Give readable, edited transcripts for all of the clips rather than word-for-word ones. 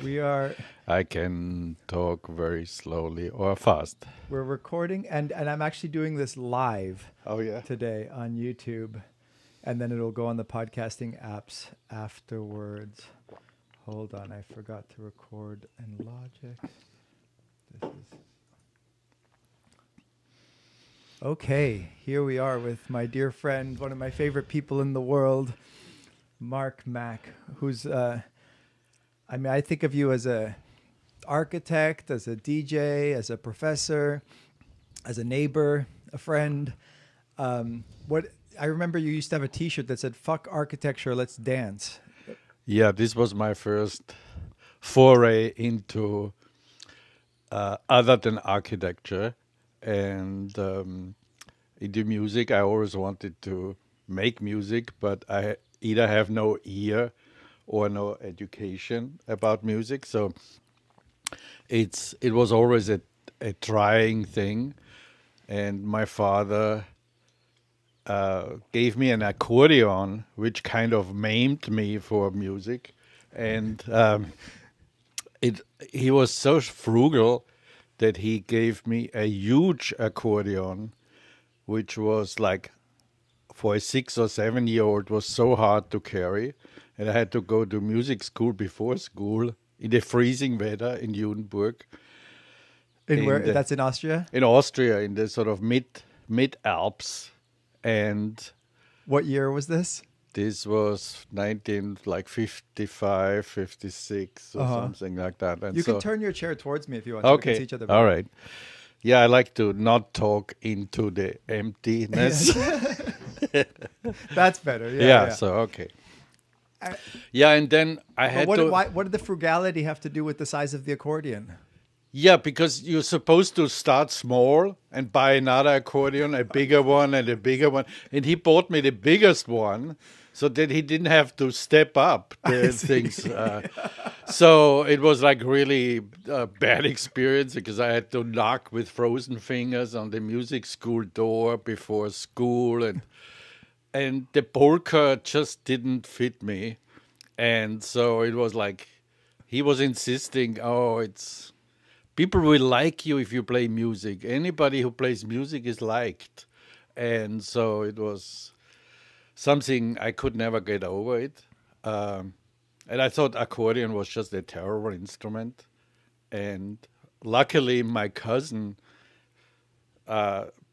We are I can talk very slowly or fast. we're recording and I'm actually doing this live Oh yeah. today on YouTube and then it'll go on the podcasting apps afterwards. Hold on, I forgot to record in Logic. This is Okay, here we are with my dear friend, one of my favorite people in the world, Mack, who's I think of you as a architect, as a DJ, as a professor, as a neighbor, a friend. What I remember, you used to have a T-shirt that said "Fuck architecture, let's dance." Yeah, this was my first foray into other than architecture and into music. I always wanted to make music, but I either have no ear or no education about music. So it was always a trying thing. And my father gave me an accordion, which kind of maimed me for music. And it he was so frugal that he gave me a huge accordion, which was like for a 6 or 7 year old was so hard to carry, and I had to go to music school before school in the freezing weather in Judenburg, In where? in the, That's in Austria. in Austria, in the sort of mid Alps, and What year was this? this was 19 like 55, 56 or Uh-huh. something like that. And You can so turn your chair towards me if you want, so we can see okay, each other all better. right. Yeah, I like to not talk into the emptiness. That's better. Yeah, Yeah, yeah. so okay. Uh, Yeah, and then I But had what? to. What did the frugality have to do with the size of the accordion? Yeah, because you're supposed to start small and buy another accordion, a bigger one and a bigger one. And he bought me the biggest one so that he didn't have to step up I the see. things. So it was like really a bad experience because I had to knock with frozen fingers on the music school door before school. And the polka just didn't fit me. And so it was like he was insisting, oh, it's people will like you if you play music. Anybody who plays music is liked. And so it was something I could never get over it. Um, and I thought accordion was just a terrible instrument. And luckily, my cousin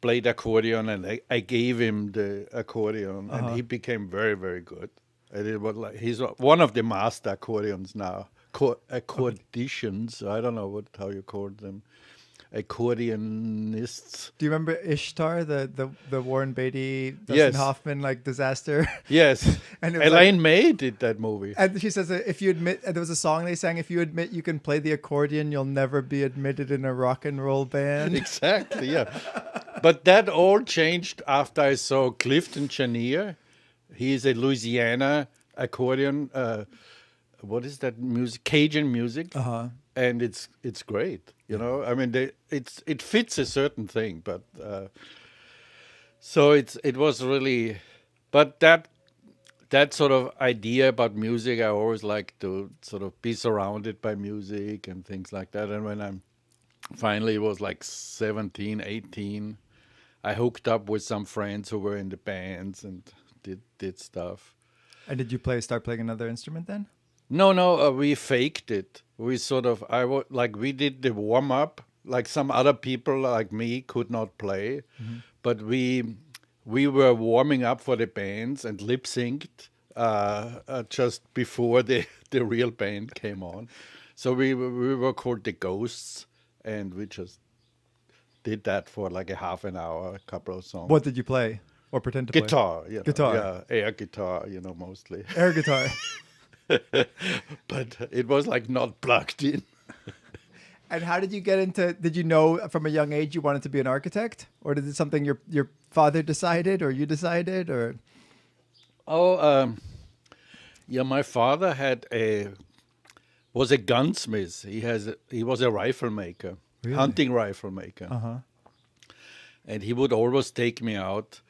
played accordion, and I gave him the accordion, and Uh-huh. he became very, very good. And it was like he's one of the master accordions now. Okay. Accordicians, I don't know how you call them, accordionists. Do you remember Ishtar, the Warren Beatty, Dustin Yes, Hoffman like disaster? yes. And it was like, Elaine May did that movie. and she says that if you admit, and there was a song they sang, if you admit you can play the accordion, you'll never be admitted in a rock and roll band. Exactly, yeah. But that all changed after I saw Clifton Chenier. He is a Louisiana accordion. What is that music? Cajun music, Uh-huh. and it's great. You know, I mean, it fits a certain thing, but so it was really, but that sort of idea about music, I always like to sort of be surrounded by music and things like that. And when I'm finally was like 17, 18, I hooked up with some friends who were in the bands and did stuff. And did you start playing another instrument then? No, no, we faked it. We sort of, like we did the warm up. Like some other people like me could not play, Mm-hmm. but we were warming up for the bands and lip synced just before the real band came on. So we were called the Ghosts, and we just did that for like a half an hour, a couple of songs. What did you play or pretend to play? Guitar, Guitar. yeah, air guitar, mostly. Air guitar. But it was like not plugged in. And how did you get into? Did you know from a young age you wanted to be an architect, or did it something your father decided, or you decided, or? Oh, yeah, my father was a gunsmith. He was a rifle maker, Really? hunting rifle maker, Uh huh. and he would always take me out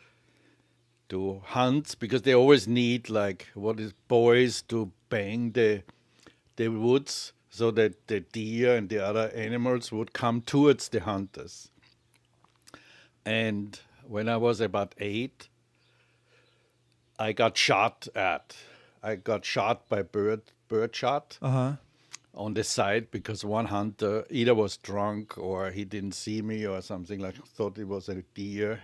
to hunt because they always need like boys to bang the woods. so that the deer and the other animals would come towards the hunters. And when I was about 8, I got shot at. I got shot by bird shot Uh-huh. on the side because one hunter either was drunk or he didn't see me or something, like thought it was a deer.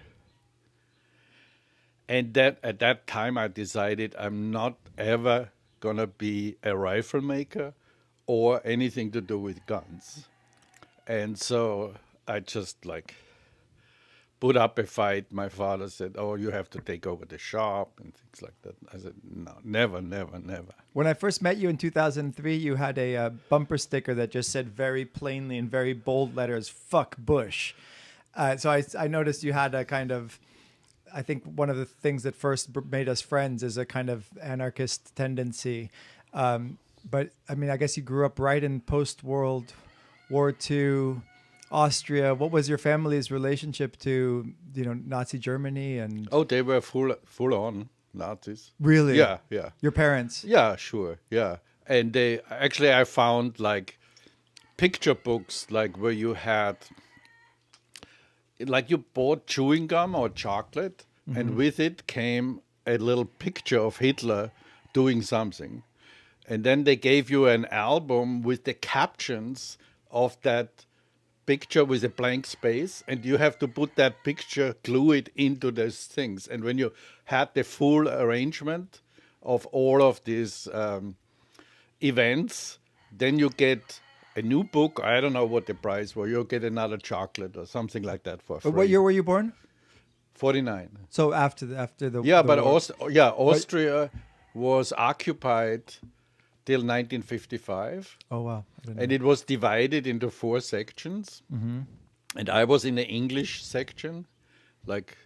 And that at that time I decided I'm not ever gonna be a rifle maker or anything to do with guns. And so I just like put up a fight. My father said, "Oh, you have to take over the shop," and things like that. I said, "No, never, never, never." When I first met you in 2003, you had a bumper sticker that just said very plainly in very bold letters, "Fuck Bush." So I noticed you had a kind of, I think one of the things that first made us friends is a kind of anarchist tendency. But I mean, I guess you grew up right in post-World War II Austria. What was your family's relationship to, Nazi Germany and Oh, they were full on Nazis. really? Yeah, yeah. Your parents? Yeah, sure. Yeah. And they actually, I found like picture books, like where you had, like you bought chewing gum or chocolate, and with it came a little picture of Hitler doing something. And then they gave you an album with the captions of that picture with a blank space, and you have to put that picture, glue it into those things. And when you had the full arrangement of all of these events, then you get a new book. I don't know what the price was. You'll get another chocolate or something like that for free. What year were you born? 49. So after the Yeah, the but war. Austria was occupied till 1955. Oh wow. I didn't And know. it was divided into 4 sections. And I was in the English section. Like,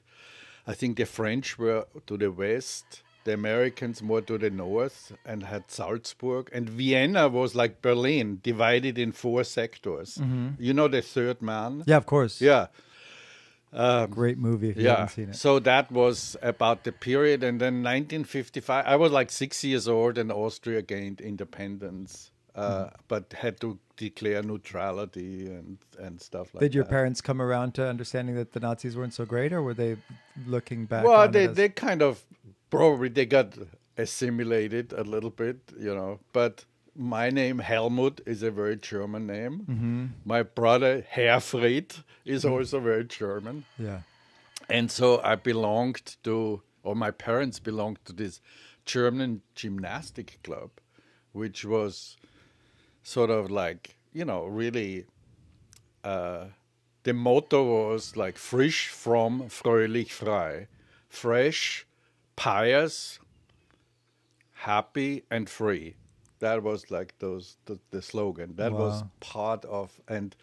I think the French were to the west, the Americans more to the north, and had Salzburg. And Vienna was like Berlin, divided in 4 sectors. You know, the Third Man? Yeah, of course. Yeah. Great movie if you Yeah. haven't seen it. So that was about the period. And then 1955, I was like 6 years old, and Austria gained independence. But had to declare neutrality and stuff like that. Did your parents come around to understanding that the Nazis weren't so great, or were they looking back Well, on they, it as... they kind of probably they got assimilated a little bit, But my name Helmut is a very German name. My brother Herfried is also very German, Yeah. and so I belonged to, or my parents belonged to this German gymnastic club, which was sort of like, really, the motto was like frisch, fromm, fröhlich, frei. Fresh, pious, happy, and free. That was like the slogan. That was Wow. part of, and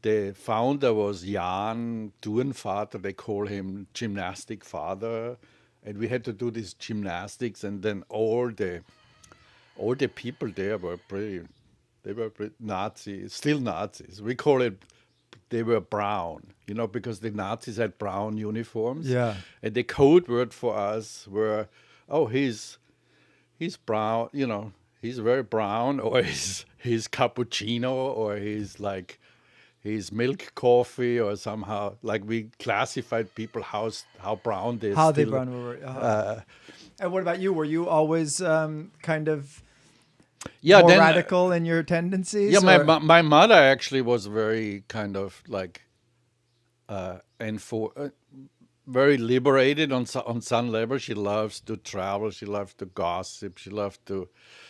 the founder was Jan Turnvater. They call him gymnastic father. And we had to do these gymnastics, and then all the people there were pretty Nazis, still Nazis. We call it, they were brown, because the Nazis had brown uniforms. Yeah. And the code word for us were, oh, he's brown, he's very brown, or he's cappuccino, or he's milk coffee, or somehow, like we classified people how brown they How they still, brown were. And what about you? Were you always kind of yeah, more then, radical in your tendencies? Yeah, or- my mother actually was very kind of like, very liberated on some level. She loves to travel. She loves to gossip. She loves to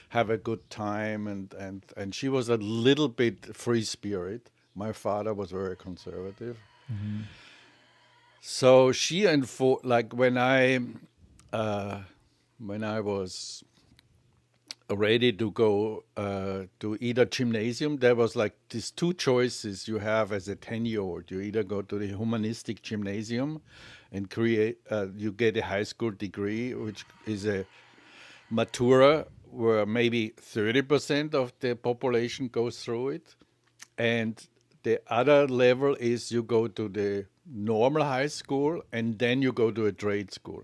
have a good time, and she was a little bit free spirit. My father was very conservative. So she like when I was ready to go to either gymnasium, there was like these 2 choices you have as a 10-year-old. You either go to the humanistic gymnasium and you get a high school degree, which is a matura, where maybe 30% of the population goes through it. And the other level is you go to the normal high school, and then you go to a trade school.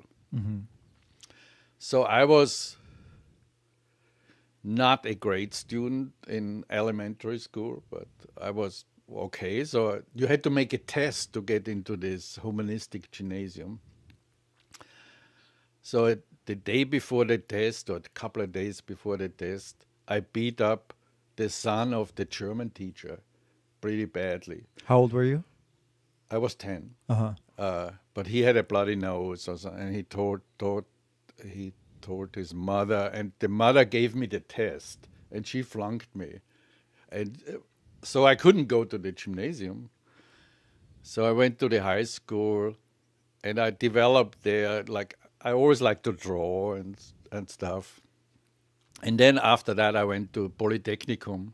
So I was not a great student in elementary school, but I was okay. So you had to make a test to get into this humanistic gymnasium. So the day before the test, or a couple of days before the test, I beat up the son of the German teacher pretty badly. How old were you? I was 10. Uh-huh. But he had a bloody nose, or something, and he told his mother, and the mother gave me the test, and she flunked me, and so I couldn't go to the gymnasium. So I went to the high school, and I developed there. Like I always liked to draw and stuff. And then after that, I went to Polytechnicum,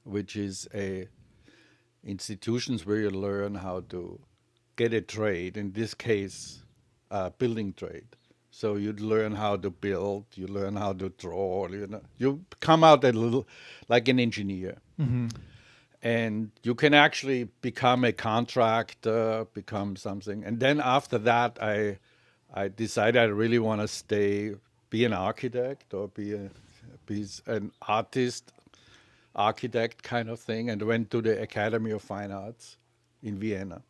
which is a institutions where you learn how to get a trade, in this case, building trade. So you'd learn how to build, you learn how to draw, you come out a little like an engineer. Mm-hmm. And you can actually become a contractor, become something. And then after that, I decided I really want to be an architect or be an architect kind of thing, and went to the Academy of Fine Arts in Vienna.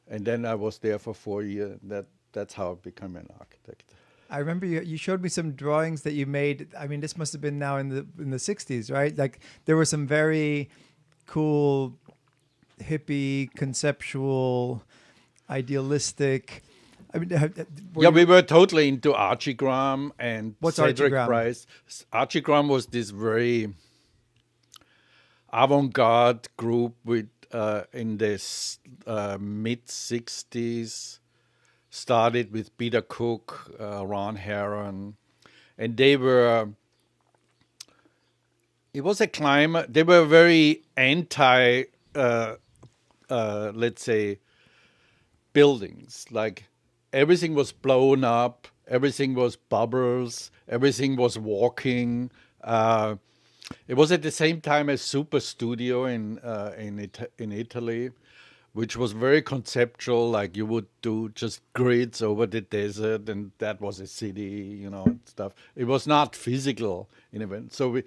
And then I was there for 4 years. That's how I became an architect. I remember you showed me some drawings that you made. I mean, this must have been now in the 60s, right? Like there were some very cool, hippie, conceptual, idealistic. I mean, we were totally into Archigram and what's Cedric Archigram? Price. Archigram was this very avant-garde group with in the mid 60s. Started with Peter Cook, Ron Heron, and they were. It was a climate. They were very anti, let's say, buildings. Like everything was blown up, everything was bubbles, everything was walking. It was at the same time a super studio in Italy, which was very conceptual. Like you would do just grids over the desert, and that was a city, and stuff. It was not physical in event. So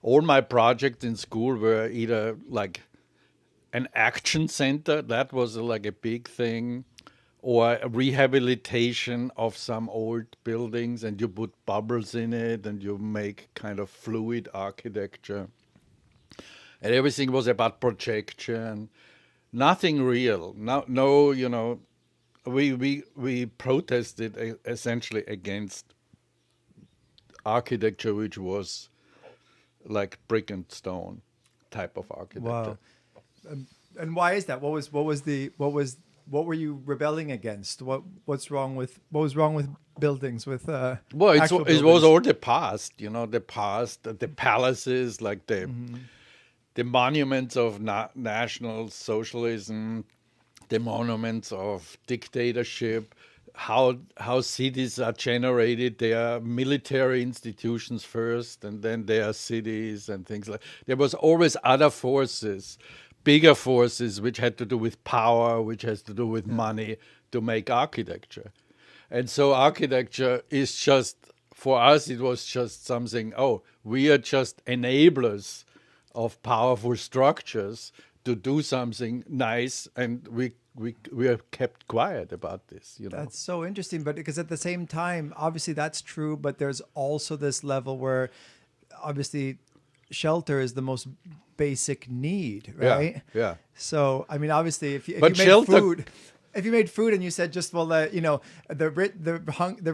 all my projects in school were either like an action center, that was like a big thing, or a rehabilitation of some old buildings, and you put bubbles in it, and you make kind of fluid architecture. And everything was about projection. Nothing real. No, we protested essentially against architecture, which was like brick and stone type of architecture. Wow. And why is that? What were you rebelling against? What was wrong with buildings? With Well, actual it buildings? was all the past. The past, the palaces, like the monuments of national socialism, the monuments of dictatorship, how cities are generated. They are military institutions first, and then they are cities and things like. There was always other forces, bigger forces, which had to do with power, which has to do with money, to make architecture. And so architecture is just, for us, it was just something. Oh, we are just enablers of powerful structures to do something nice, and we are kept quiet about this. That's so interesting, but because at the same time, obviously that's true, but there's also this level where obviously shelter is the most basic need, right? Yeah. So I mean, obviously, if you made food and you said just the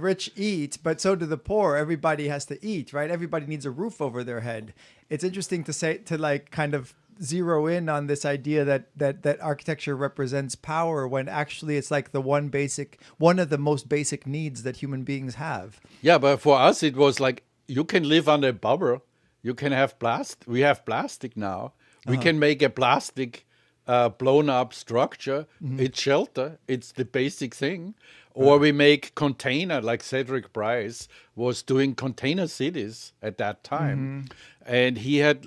rich eat, but so do the poor. Everybody has to eat, right? Everybody needs a roof over their head. It's interesting to like kind of zero in on this idea that architecture represents power, when actually it's like one of the most basic needs that human beings have. Yeah, but for us it was like, you can live under a bubble. You can have plastic. We have plastic now. We can make a plastic blown up structure. It's shelter. It's the basic thing. Or we make container, like Cedric Price was doing container cities at that time. And he had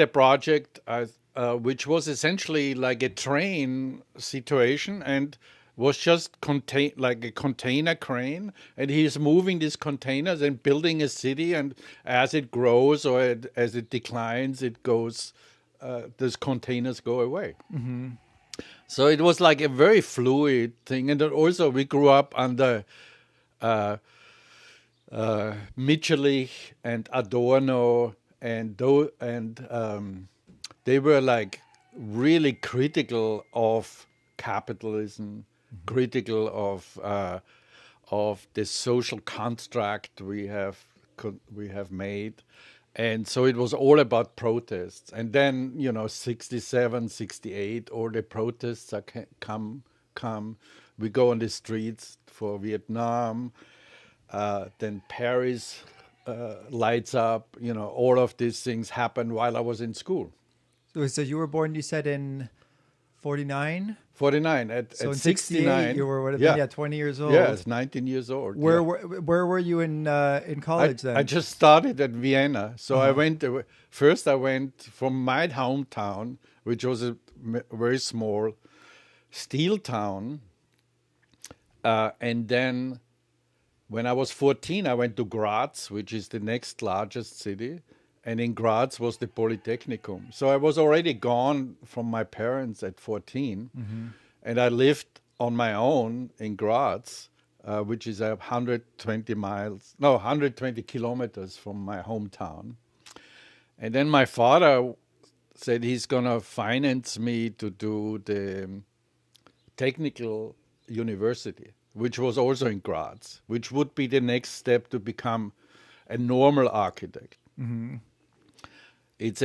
a project which was essentially like a train situation, and was just like a container crane, and he's moving these containers and building a city. And as it grows or as it declines, it goes. Those containers go away. So it was like a very fluid thing, and then also we grew up under Mitscherlich and Adorno, and they were like really critical of capitalism, critical of the social construct we have made. And so it was all about protests. And then, 67, 68, all the protests are come. We go on the streets for Vietnam. Then Paris lights up. All of these things happened while I was in school. So you were born, you said, in 49? 49. So at in 69, you were, yeah, 20 years old. Yeah, it's 19 years old. Where were you in college then? I just started at Vienna. So I went from my hometown, which was a very small steel town. And then when I was 14, I went to Graz, which is the next largest city. And in Graz was the Polytechnicum. So I was already gone from my parents at 14. And I lived on my own in Graz, which is 120 kilometers from my hometown. And then my father said he's going to finance me to do the technical university, which was also in Graz, which would be the next step to become a normal architect. It's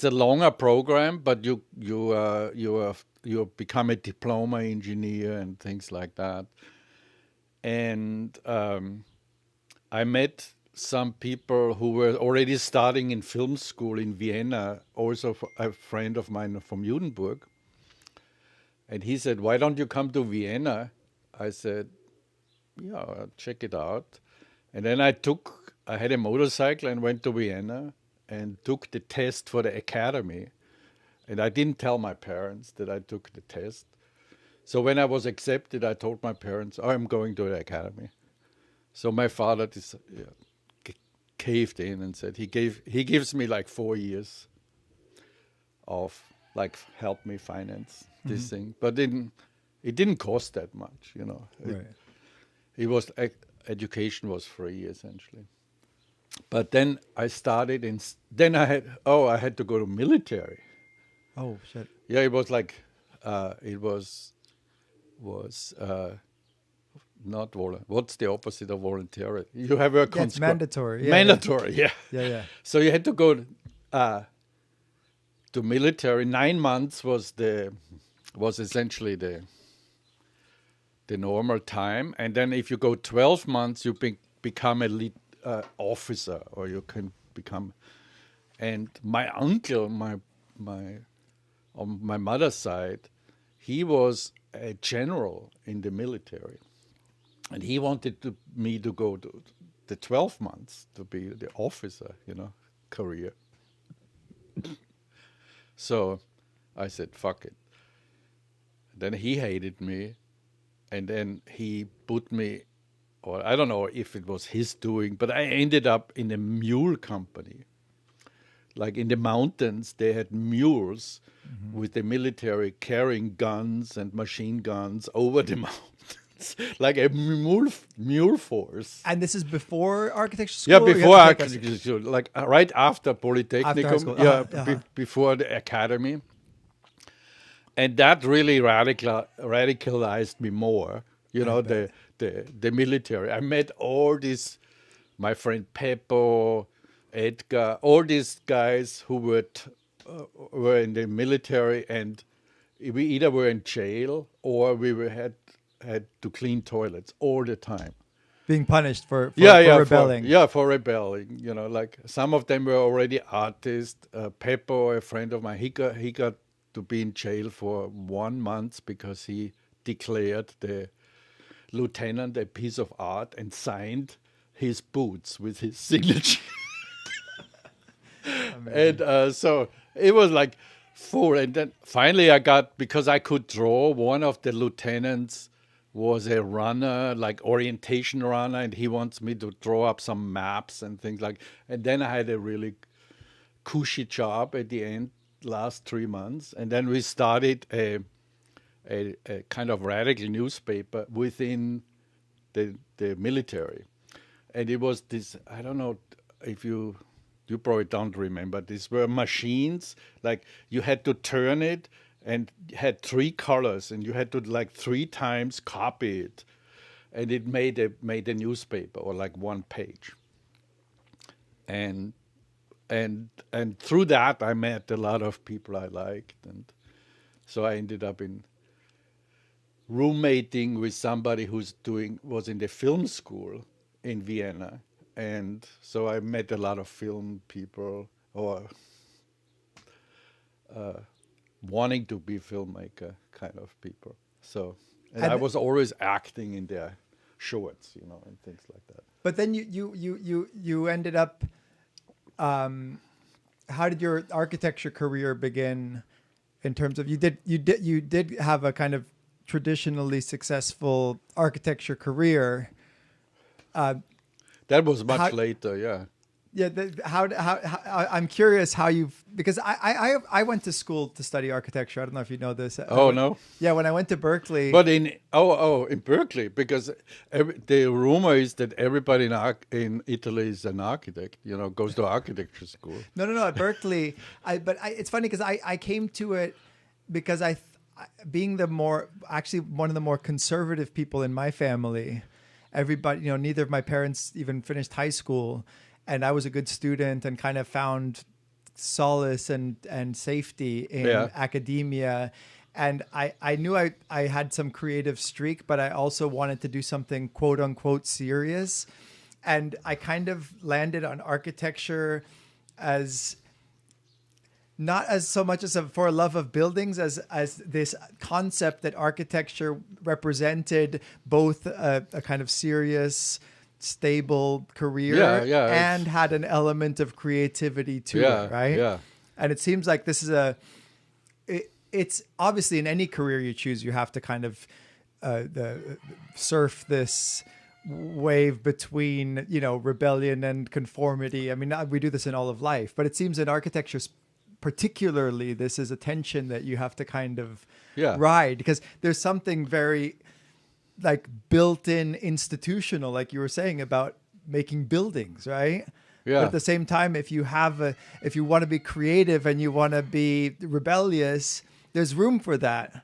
a longer program, but you become a diploma engineer and things like that. And I met some people who were already starting in film school in Vienna, also a friend of mine from Judenburg. And he said, "Why don't you come to Vienna?" I said, "Yeah, I'll check it out." And then I had a motorcycle and went to Vienna and took the test for the academy. And I didn't tell my parents that I took the test. So when I was accepted, I told my parents, I'm going to the academy. So my father caved in and said he gives me like 4 years of like help me finance this thing. But it didn't cost that much, Right. It was education was free essentially. But then I started then I had to go to military. Oh, shit. Yeah, it was like it was not volunteer. What's the opposite of voluntary? You have a It's mandatory. Yeah, mandatory, yeah. Yeah. So you had to go to military. 9 months was essentially the normal time, and then if you go 12 months, you become a lead officer, or you can become. And my uncle, on my mother's side, he was a general in the military, and he wanted me to go to the 12 months to be the officer, career. So I said, fuck it. Then he hated me, and then he put me, or I don't know if it was his doing, but I ended up in a mule company. Like in the mountains, they had mules with the military carrying guns and machine guns over the mountains, like a mule force. And this is before architecture school? Yeah, before architecture school, like right after Polytechnicum. After high school. Before the academy. And that really radicalized me more. The military. I met all these, my friend Peppo, Edgar, all these guys who were in the military, and we either were in jail or we had to clean toilets all the time. Being punished for rebelling. For rebelling. Like some of them were already artists. Peppo, a friend of mine, he got to be in jail for 1 month because he declared the lieutenant a piece of art and signed his boots with his signature. And so it was like full. And then finally I got, because I could draw, one of the lieutenants was a runner, like orientation runner, and he wants me to draw up some maps and things like. And then I had a really cushy job at the end, last 3 months, and then we started a kind of radical newspaper within the military, and it was this. I don't know if you probably don't remember. These were machines, like you had to turn it and had 3 colors, and you had to like 3 times copy it, and it made a newspaper, or like 1 page. And through that I met a lot of people I liked, and so I ended up in roommating with somebody was in the film school in Vienna, and so I met a lot of film people, or wanting to be filmmaker kind of people. So, and I was always acting in their shorts, and things like that. But then you ended up. How did your architecture career begin? In terms of you did have a kind of traditionally successful architecture career. That was much later, yeah. Yeah, how I'm curious how because I went to school to study architecture. I don't know if you know this. No. Yeah, when I went to Berkeley. But in Berkeley, because the rumor is that everybody in Italy is an architect. Goes to architecture school. No. At Berkeley, it's funny because I came to it because being one of the more conservative people in my family. Everybody, neither of my parents even finished high school. And I was a good student and kind of found solace and safety in academia. And I knew I had some creative streak, but I also wanted to do something quote unquote serious. And I kind of landed on architecture as not as so much as for a love of buildings as this concept that architecture represented both a kind of serious, stable career and had an element of creativity to it, right? Yeah. And it seems like this is it's obviously in any career you choose, you have to kind of surf this wave between, rebellion and conformity. I mean, we do this in all of life, but it seems in architecture particularly, this is a tension that you have to kind of ride, because there's something very like built-in institutional, like you were saying about making buildings, right? Yeah. But at the same time, if you want to be creative and you want to be rebellious, there's room for that.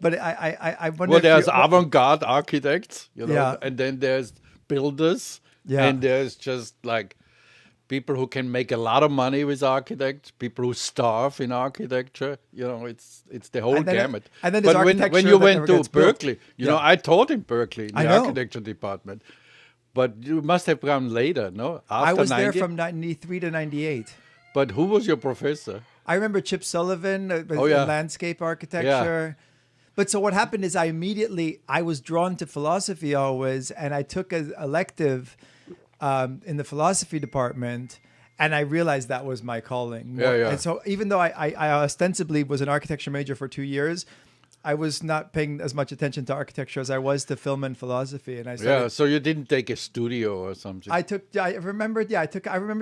But I wonder. Well, there's avant-garde architects, and then there's builders, and there's just like people who can make a lot of money with architects, people who starve in architecture. It's the whole gamut. And then there's architecture when you went to Berkeley, built. I taught in Berkeley in the architecture department. But you must have come later, no? After I was there from 93 to 98. But who was your professor? I remember Chip Sullivan, landscape architecture. Yeah. But so what happened is I was drawn to philosophy always, and I took an elective in the philosophy department, and I realized that was my calling. And so even though I ostensibly was an architecture major for 2 years, I was not paying as much attention to architecture as I was to film and philosophy. And I started, so you didn't take a studio or something. I remember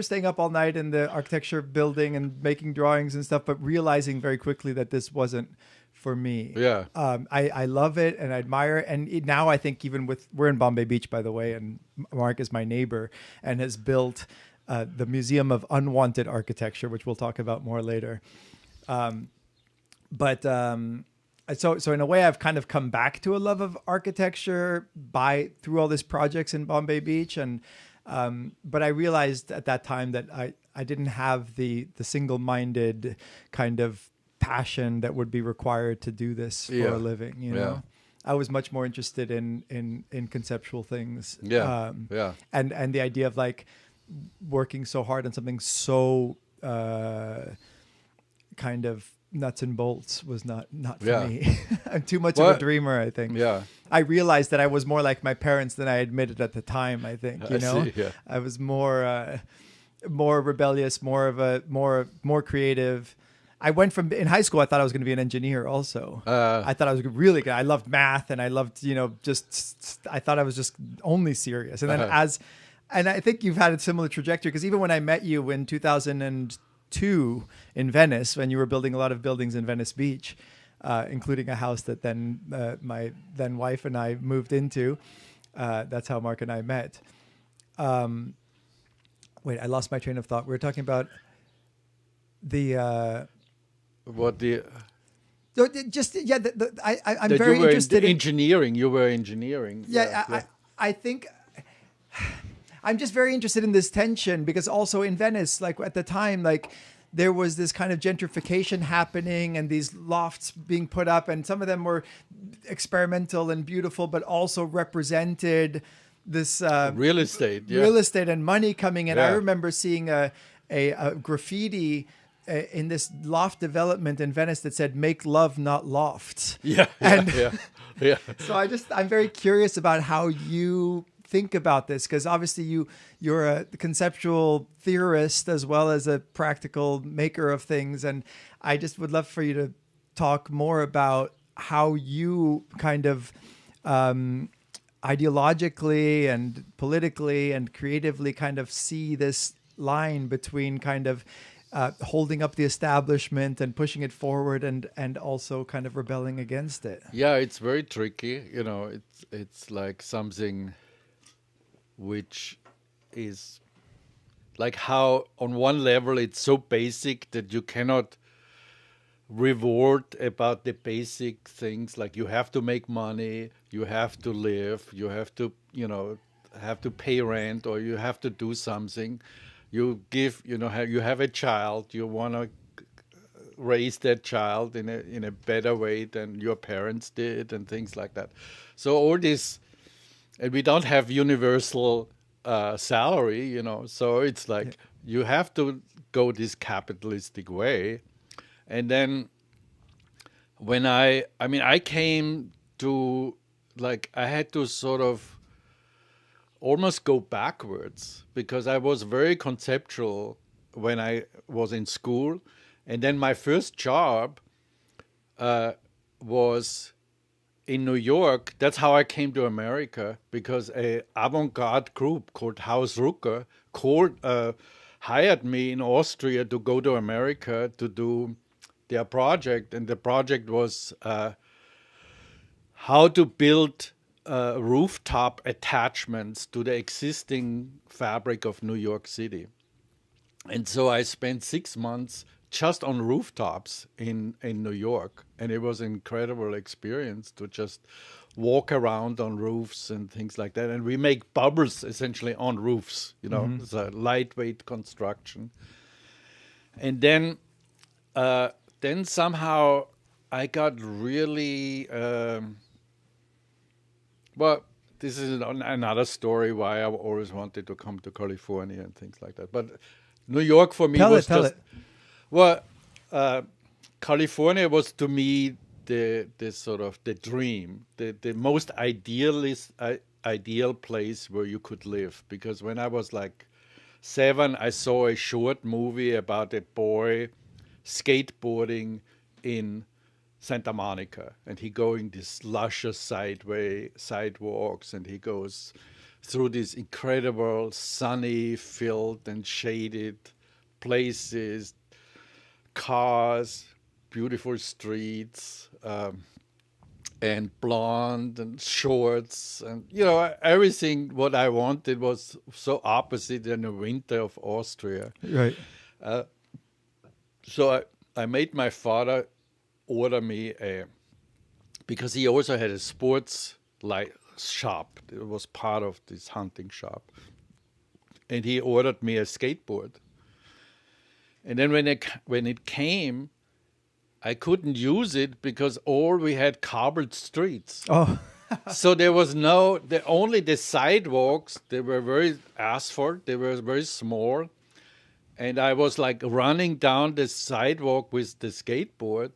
staying up all night in the architecture building and making drawings and stuff, but realizing very quickly that this wasn't for me. Yeah. I love it and I admire it. And now I think we're in Bombay Beach, by the way, and Mark is my neighbor and has built the Museum of Unwanted Architecture, which we'll talk about more later. So in a way, I've kind of come back to a love of architecture through all these projects in Bombay Beach, and but I realized at that time that I didn't have the single-minded kind of passion that would be required to do this for a living. You know, I was much more interested in conceptual things. And the idea of like working so hard on something so kind of nuts and bolts was not for me. I'm too much of a dreamer, I think. I realized that I was more like my parents than I admitted at the time, I think. I was more rebellious, more creative. I went from in high school. I thought I was going to be an engineer. Also, I thought I was really good. I loved math, and I loved just. I thought I was just only serious. And then and I think you've had a similar trajectory because even when I met you in 2002 in Venice, when you were building a lot of buildings in Venice Beach, including a house that then my then wife and I moved into. That's how Mark and I met. Wait, I lost my train of thought. We were talking about the. What the? So just I'm very interested in engineering. You were engineering. Yeah, I think I'm just very interested in this tension because also in Venice, like at the time, like there was this kind of gentrification happening and these lofts being put up, and some of them were experimental and beautiful, but also represented this real estate, real estate and money coming in. Yeah. I remember seeing a graffiti in this loft development in Venice that said "Make love, not lofts." Yeah, yeah. So I'm very curious about how you think about this because obviously you're a conceptual theorist as well as a practical maker of things, and I just would love for you to talk more about how you kind of ideologically and politically and creatively kind of see this line between kind of holding up the establishment and pushing it forward and also kind of rebelling against it. Yeah, it's very tricky. It's like something which is like how on one level it's so basic that you cannot reward about the basic things, like you have to make money, you have to live, you have to have to pay rent, or you have to do something. You have a child, you want to raise that child in a better way than your parents did, and things like that. So all this, and we don't have universal salary, so it's like you have to go this capitalistic way. And then when I came to, like, I had to sort of almost go backwards because I was very conceptual when I was in school. And then my first job was in New York. That's how I came to America, because a avant-garde group called Haus Rucker hired me in Austria to go to America to do their project. And the project was how to build rooftop attachments to the existing fabric of New York City. And so I spent 6 months just on rooftops in New York. And it was an incredible experience to just walk around on roofs and things like that. And we make bubbles essentially on roofs, It's a lightweight construction. And then somehow I got really, this is another story why I always wanted to come to California and things like that. But New York for me tell it. Well, California was to me the sort of the dream, the most ideal place where you could live. Because when I was like 7, I saw a short movie about a boy skateboarding in Santa Monica, and he going these luscious sidewalks, and he goes through these incredible sunny filled and shaded places, cars, beautiful streets, and blonde and shorts, and everything what I wanted was so opposite in the winter of Austria. Right. So I made my father order me because he also had a sports shop. It was part of this hunting shop. And he ordered me a skateboard. And then when it came, I couldn't use it because we had cobbled streets. Oh. So there was only the sidewalks, they were very asphalt, they were very small. And I was like running down the sidewalk with the skateboard,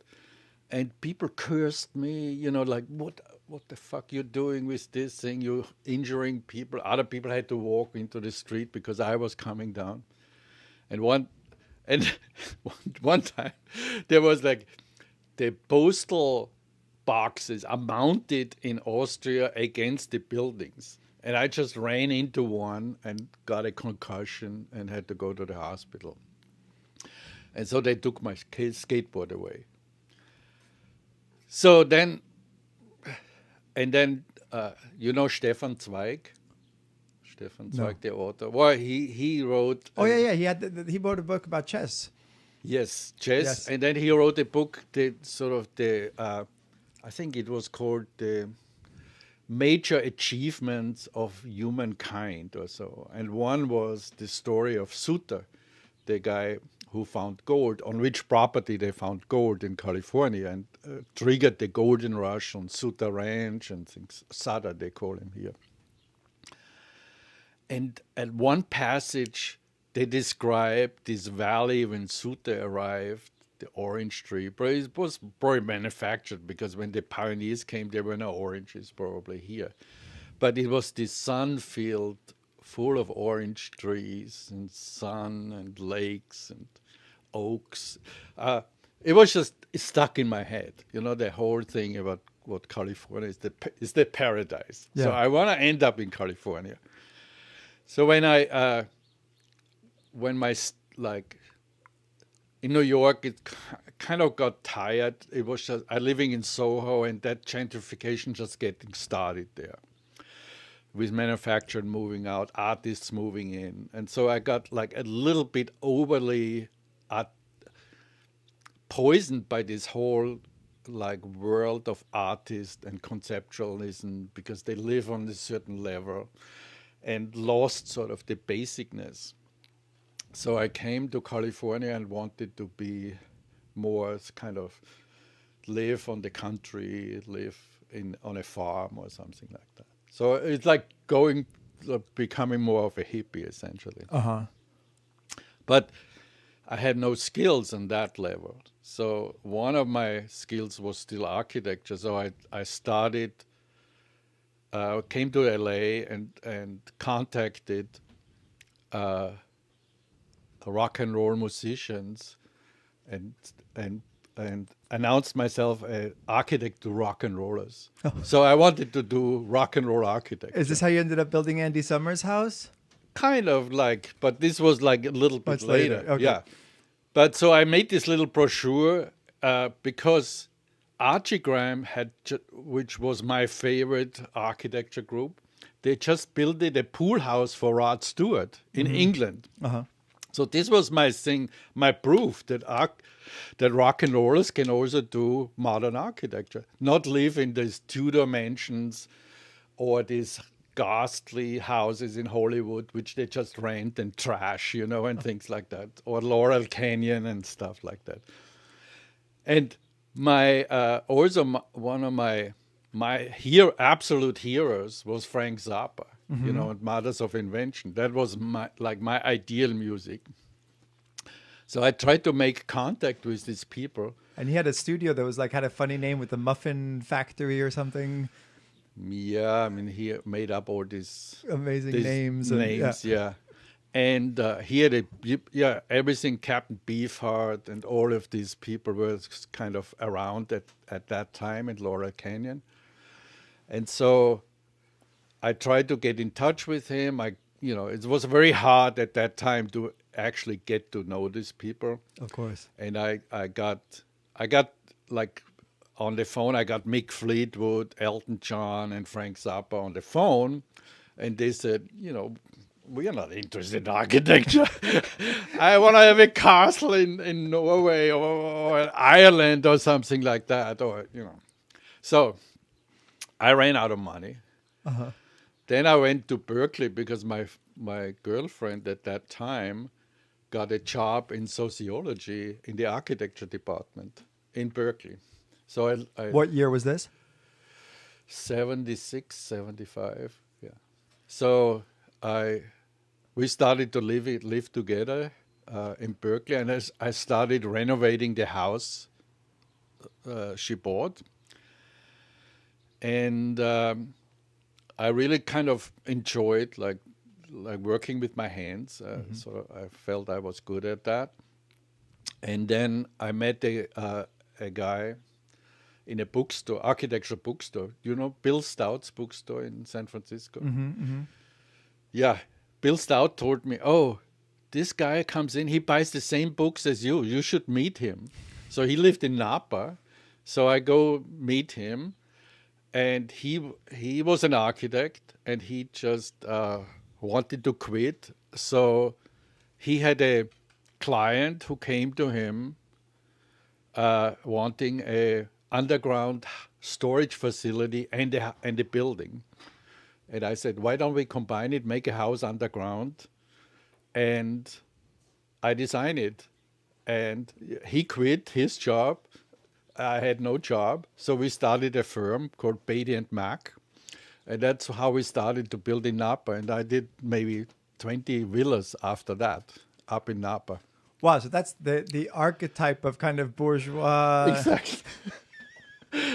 and people cursed me, like, what the fuck you doing with this thing? You're injuring people. Other people had to walk into the street because I was coming down. And And one time there was like the postal boxes are mounted in Austria against the buildings. And I just ran into one and got a concussion and had to go to the hospital. And so they took my skateboard away. So then, and then, you know Stefan Zweig? Stefan Zweig, the author. Well, he wrote. Oh yeah. He wrote a book about chess. Yes, chess. Yes. And then he wrote a book that I think it was called the Major Achievements of Humankind or so. And one was the story of Sutter, the guy who found gold, on which property they found gold in California, and triggered the golden rush on Sutter Ranch and things. Sutter, they call him here. And at one passage, they describe this valley when Sutter arrived, the orange tree. But it was probably manufactured because when the pioneers came, there were no oranges probably here. But it was this sun field full of orange trees and sun and lakes and oaks. It was just stuck in my head, you know, the whole thing about what California is the paradise. Yeah. So I want to end up in California. So when in New York, it kind of got tired. It was just living in Soho, and that gentrification just getting started there, with manufacturing moving out, artists moving in, and so I got like a little bit overly poisoned by this whole like world of artists and conceptualism because they live on a certain level, and lost sort of the basicness. So I came to California and wanted to be more kind of live on the country, live on a farm or something like that. So it's like becoming more of a hippie essentially. But I had no skills on that level. So one of my skills was still architecture. So I started, came to LA and contacted rock and roll musicians and announced myself an architect to rock and rollers. Oh. So I wanted to do rock and roll architecture. Is this how you ended up building Andy Summers' house? Kind of like, but this was like a little bit later. Okay. Yeah. But so I made this little brochure because Archigram which was my favorite architecture group, they just built a pool house for Rod Stewart in England. So this was my thing, my proof that rock and rollers can also do modern architecture, not live in these Tudor mansions or these ghastly houses in Hollywood, which they just rent and trash, you know, and things like that, or Laurel Canyon and stuff like that. And my one of my absolute heroes was Frank Zappa, you know, and Mothers of Invention. That was my ideal music. So I tried to make contact with these people. And he had a studio that was had a funny name with the Muffin Factory or something. Yeah, I mean, he made up all these amazing names. Yeah. And he had everything, Captain Beefheart and all of these people were kind of around at that time in Laurel Canyon. And so I tried to get in touch with him. It was very hard at that time to actually get to know these people. Of course. And I got like on the phone, I got Mick Fleetwood, Elton John, and Frank Zappa on the phone. And they said, we are not interested in architecture. I want to have a castle in Norway or Ireland or something like that. So I ran out of money. Then I went to Berkeley because my girlfriend at that time got a job in sociology in the architecture department in Berkeley. So I what year was this? 76, 75. Yeah. So we started to live together in Berkeley, and I started renovating the house she bought. And I really kind of enjoyed like working with my hands. So I felt I was good at that. And then I met a guy in a bookstore, architectural bookstore. You know Bill Stout's bookstore in San Francisco? Yeah, Bill Stout told me, "Oh, this guy comes in, he buys the same books as you. You should meet him." So he lived in Napa. So I go meet him, and he was an architect, and he just wanted to quit. So he had a client who came to him wanting a underground storage facility and a building. And I said, why don't we combine it, make a house underground, and I design it. And he quit his job. I had no job. So we started a firm called Beatty and Mack. And that's how we started to build in Napa. And I did maybe 20 villas after that up in Napa. Wow, so that's the archetype of kind of bourgeois. Exactly.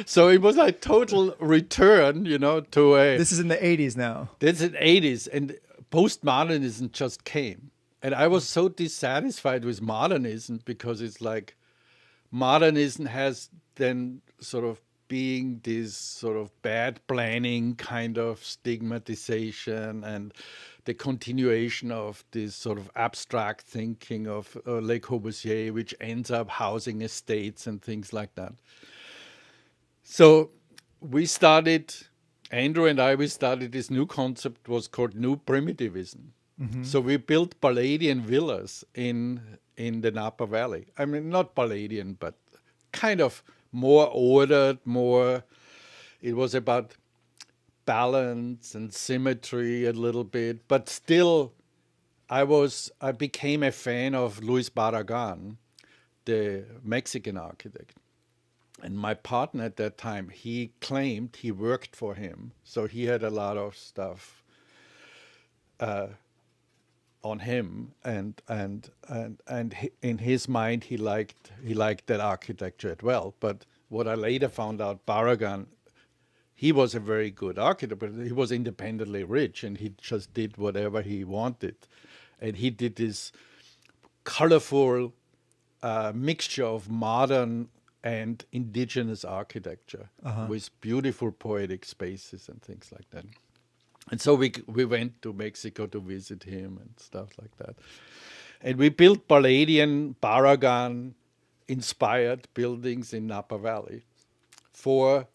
So it was like total return, to a... This is in the 80s now. This is the 80s, and postmodernism just came. And I was so dissatisfied with modernism because it's like modernism has then sort of being this sort of bad planning kind of stigmatization and the continuation of this sort of abstract thinking of Le Corbusier, which ends up housing estates and things like that. So Andrew and I, we started this new concept was called New Primitivism. So we built Palladian villas in the Napa Valley. I mean, not Palladian, but kind of more ordered, it was about balance and symmetry a little bit, but still I became a fan of Luis Barragan, the Mexican architect. And my partner at that time, he claimed he worked for him. So he had a lot of stuff on him, and in his mind he liked that architecture as well. But what I later found out, Barragan, he was a very good architect, but he was independently rich, and he just did whatever he wanted, and he did this colorful mixture of modern and indigenous architecture with beautiful poetic spaces and things like that. And so we went to Mexico to visit him and stuff like that. And we built Palladian, Barragan-inspired buildings in Napa Valley. The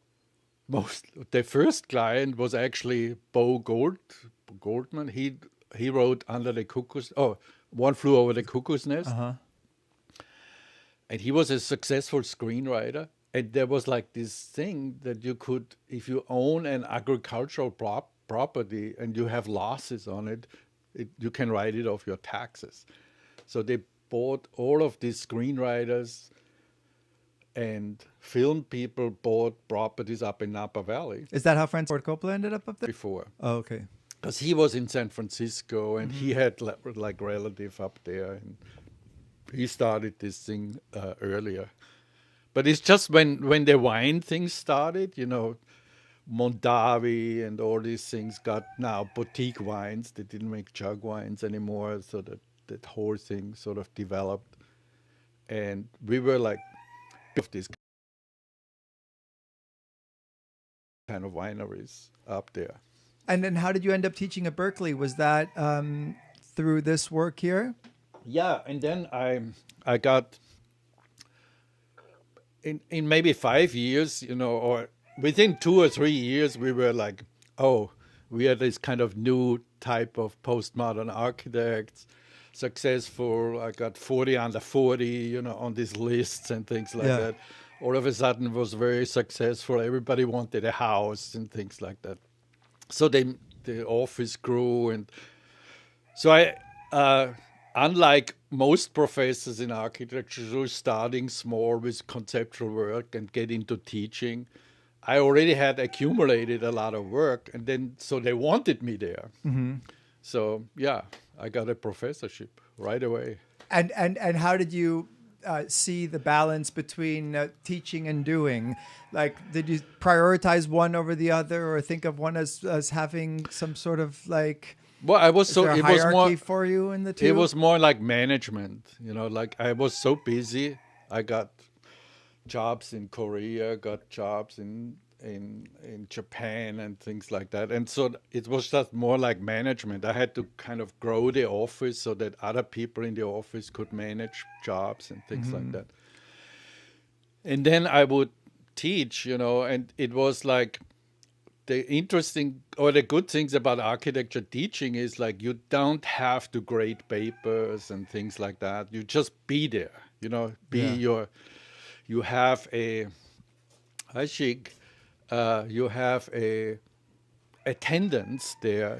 first client was actually Goldman. He wrote One Flew Over the Cuckoo's Nest. And he was a successful screenwriter. And there was like this thing that you could, if you own an agricultural property and you have losses on it, you can write it off your taxes. So they bought all of these screenwriters and film people bought properties up in Napa Valley. Is that how Francis Ford Coppola ended up there? Before. Oh, okay. Because he was in San Francisco and he had like relative up there, and he started this thing earlier. But it's just when the wine thing started, Mondavi and all these things got now boutique wines. They didn't make jug wines anymore, so that whole thing sort of developed. And we were like, of these kind of wineries up there. And then how did you end up teaching at Berkeley? Was that through this work here? Yeah, and then I got, in maybe 5 years, or within 2 or 3 years, we were like, oh, we are this kind of new type of postmodern architects, successful. I got 40 under 40, on these lists and things like that. All of a sudden it was very successful. Everybody wanted a house and things like that. So the office grew. And so I, unlike most professors in architecture who are starting small with conceptual work and get into teaching, I already had accumulated a lot of work, and then so they wanted me there. So yeah, I got a professorship right away. And how did you see the balance between teaching and doing? Like, did you prioritize one over the other, or think of one as having some sort of like Well, I was Is so there a it was hierarchy more for you in the two? it was more like management, like I was so busy. I got jobs in Korea, got jobs in Japan and things like that. And so it was just more like management. I had to kind of grow the office so that other people in the office could manage jobs and things like that. And then I would teach, and it was like the interesting or the good things about architecture teaching is like you don't have to grade papers and things like that. You just be there, be Yeah. your, you have a, I think, you have a attendance there,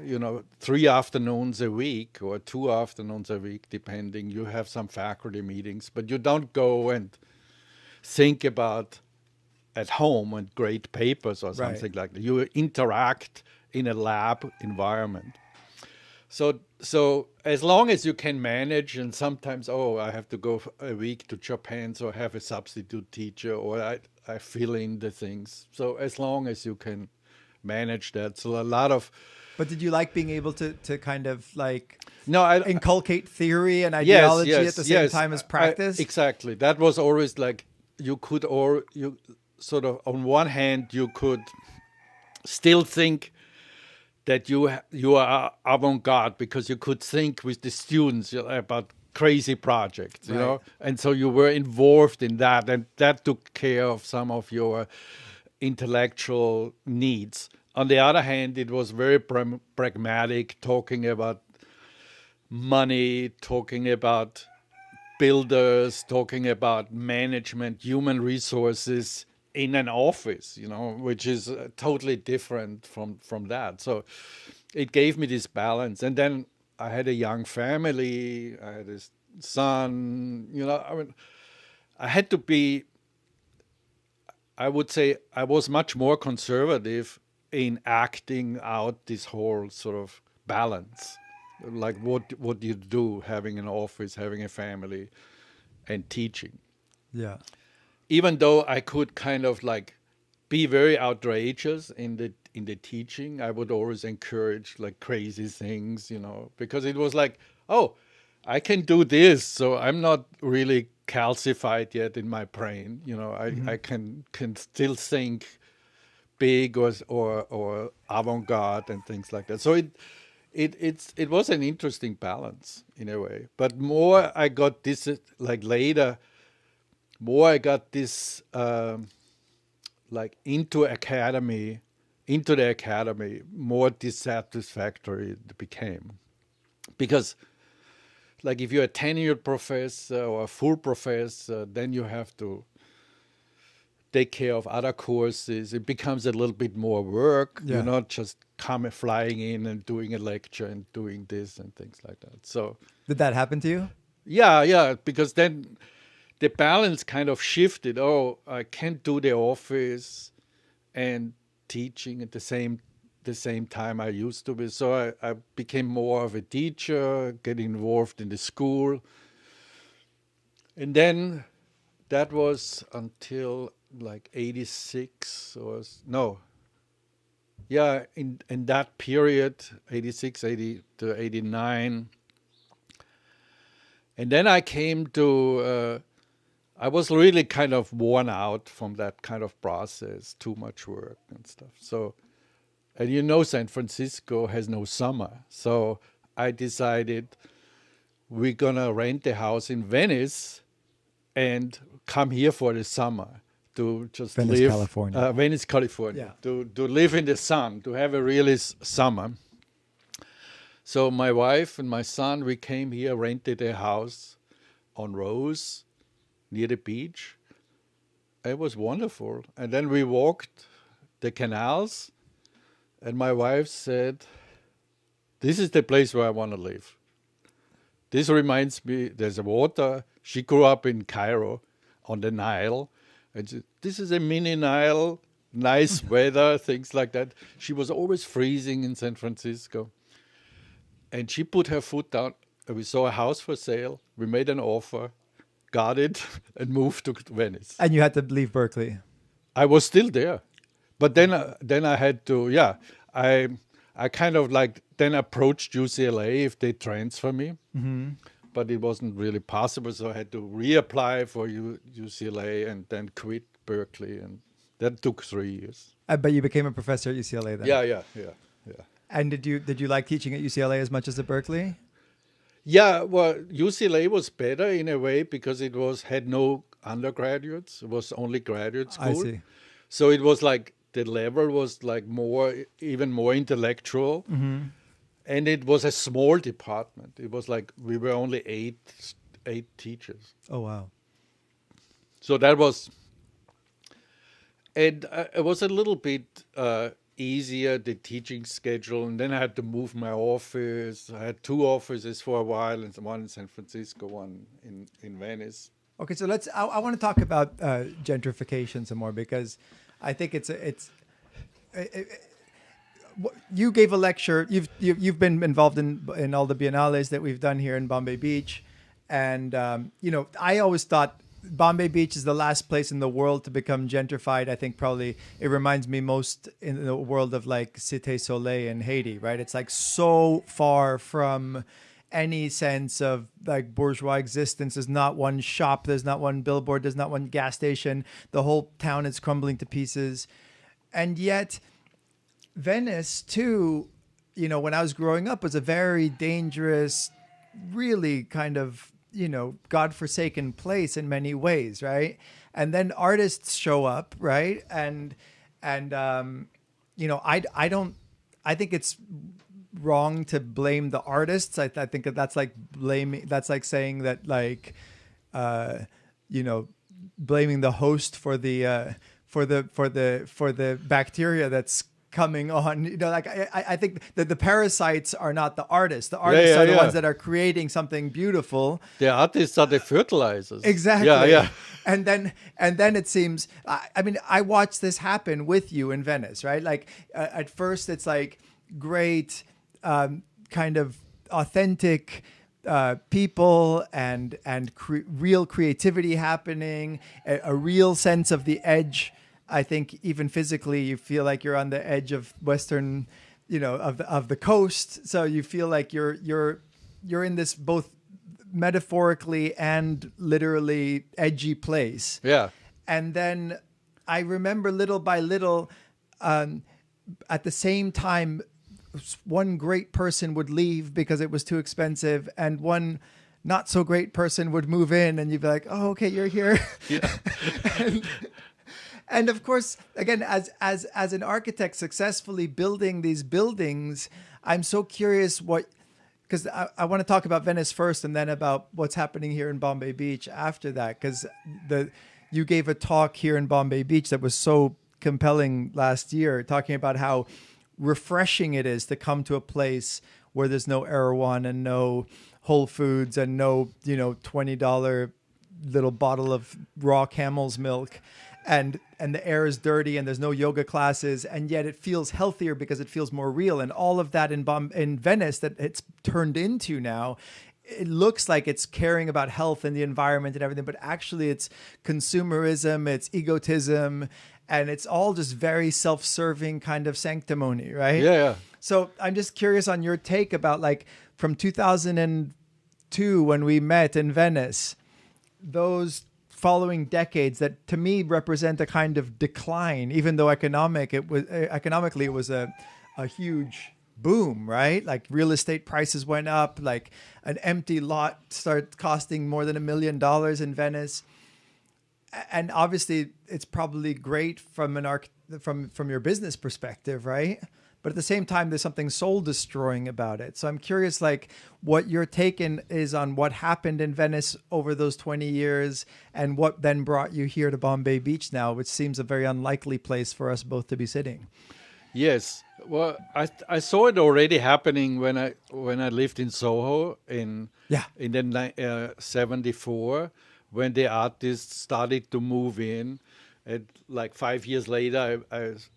3 afternoons a week or 2 afternoons a week, depending. You have some faculty meetings, but you don't go and think about at home and grade papers or Right. something like that. You interact in a lab environment. So as long as you can manage, and sometimes, I have to go a week to Japan, so I have a substitute teacher, or I fill in the things. So as long as you can manage that, so a lot of But did you like being able to kind of like no, inculcate theory and yes, ideology yes, at the same yes, time as practice? exactly. That was always like you sort of on one hand you could still think that you are avant-garde because you could think with the students about crazy projects, Right. and so you were involved in that, and that took care of some of your intellectual needs. On the other hand, it was very pragmatic, talking about money, talking about builders, talking about management, human resources in an office, which is totally different from that. So it gave me this balance. And then I had a young family, I had a son, I had to be, I would say I was much more conservative in acting out this whole sort of balance. Like what you do having an office, having a family, and teaching. Yeah. Even though I could kind of like be very outrageous in the teaching, I would always encourage like crazy things, because it was like, oh, I can do this, so I'm not really calcified yet in my brain. I can still think big or avant-garde and things like that. So it was an interesting balance in a way. But more I got this like later, more I got this like into the academy, more dissatisfactory it became. Because like if you're a tenured professor or a full professor, then you have to take care of other courses. It becomes a little bit more work. Yeah. You're not just flying in and doing a lecture and doing this and things like that. So Did that happen to you? yeah, because then the balance kind of shifted. Oh, I can't do the office and teaching at the same time I used to be. So I became more of a teacher, getting involved in the school. And then that was until like 86 or no. Yeah, in that period, 86, 80 to 89. And then I came to, I was really kind of worn out from that kind of process, too much work and stuff. So, and San Francisco has no summer. So I decided we're going to rent a house in Venice and come here for the summer to just Venice, live. California. Venice, California. Yeah. To live in the sun, to have a really summer. So my wife and my son, we came here, rented a house on Rose near the beach. It was wonderful. And then we walked the canals, and my wife said, this is the place where I want to live. This reminds me, there's a water. She grew up in Cairo on the Nile. And she, this is a mini Nile, nice weather, things like that. She was always freezing in San Francisco. And she put her foot down. And we saw a house for sale. We made an offer, got it, and moved to Venice. And you had to leave Berkeley. I was still there. But then I had to, I kind of like then approached UCLA if they transfer me. Mm-hmm. But it wasn't really possible, so I had to reapply for UCLA and then quit Berkeley, and that took 3 years. But you became a professor at UCLA then. Yeah. And did you like teaching at UCLA as much as at Berkeley? Yeah, well, UCLA was better in a way because it had no undergraduates. It was only graduate school. I see. So it was like the level was like even more intellectual. Mm-hmm. And it was a small department. It was like we were only eight teachers. Oh, wow. So that was, and it was a little bit easier, the teaching schedule. And then I had to move my office. I had 2 offices for a while, and one in San Francisco, one in Venice. Okay, so I want to talk about gentrification some more, because I think you gave a lecture. You've been involved in all the biennales that we've done here in Bombay Beach, and I always thought Bombay Beach is the last place in the world to become gentrified. I think probably it reminds me most in the world of like Cité Soleil in Haiti, right? It's like so far from any sense of like bourgeois existence. There's not one shop, there's not one billboard, there's not one gas station. The whole town is crumbling to pieces. And yet Venice too, when I was growing up, was a very dangerous, really kind of, godforsaken place in many ways, right? And then artists show up, right? And I think it's wrong to blame the artists. I think that's like saying that blaming the host for the bacteria that's coming on. I think that the parasites are not the artists. The artists are the ones that are creating something beautiful. The artists are the fertilizers. Exactly. Yeah. And then it seems, I watched this happen with you in Venice, right? Like at first it's like great, kind of authentic people and real creativity happening, a real sense of the edge. I think even physically, you feel like you're on the edge of Western, of the coast. So you feel like you're in this both metaphorically and literally edgy place. Yeah. And then I remember little by little, at the same time, one great person would leave because it was too expensive, and one not so great person would move in, and you'd be like, "Oh, okay, you're here." Yeah. And of course, again, as an architect successfully building these buildings, I'm so curious because I want to talk about Venice first and then about what's happening here in Bombay Beach after that, because you gave a talk here in Bombay Beach that was so compelling last year, talking about how refreshing it is to come to a place where there's no Erewhon and no Whole Foods and no, $20 little bottle of raw camel's milk. And the air is dirty and there's no yoga classes, and yet it feels healthier because it feels more real. And all of that in Venice that it's turned into now, it looks like it's caring about health and the environment and everything, but actually it's consumerism, it's egotism, and it's all just very self-serving kind of sanctimony, right? Yeah. So I'm just curious on your take about like from 2002 when we met in Venice, those following decades that to me represent a kind of decline, even though economically it was a huge boom, right? Like real estate prices went up, like an empty lot started costing more than $1 million in Venice. And obviously it's probably great from your business perspective, right? But at the same time, there's something soul destroying about it. So I'm curious, like, what your take is on what happened in Venice over those 20 years and what then brought you here to Bombay Beach now, which seems a very unlikely place for us both to be sitting. Yes. Well, I saw it already happening when I lived in Soho in the 74, when the artists started to move in. And like 5 years later,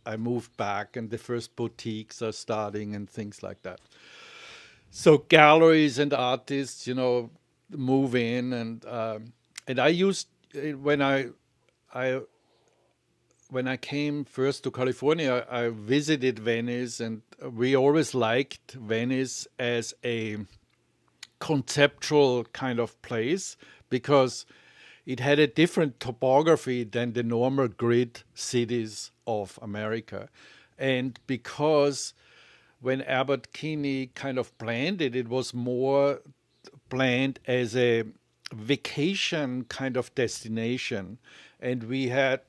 I moved back, and the first boutiques are starting and things like that. So galleries and artists, move in, and I used when I when I came first to California, I visited Venice, and we always liked Venice as a conceptual kind of place because it had a different topography than the normal grid cities of America. And because when Albert Keeney kind of planned it, it was more planned as a vacation kind of destination. And we had,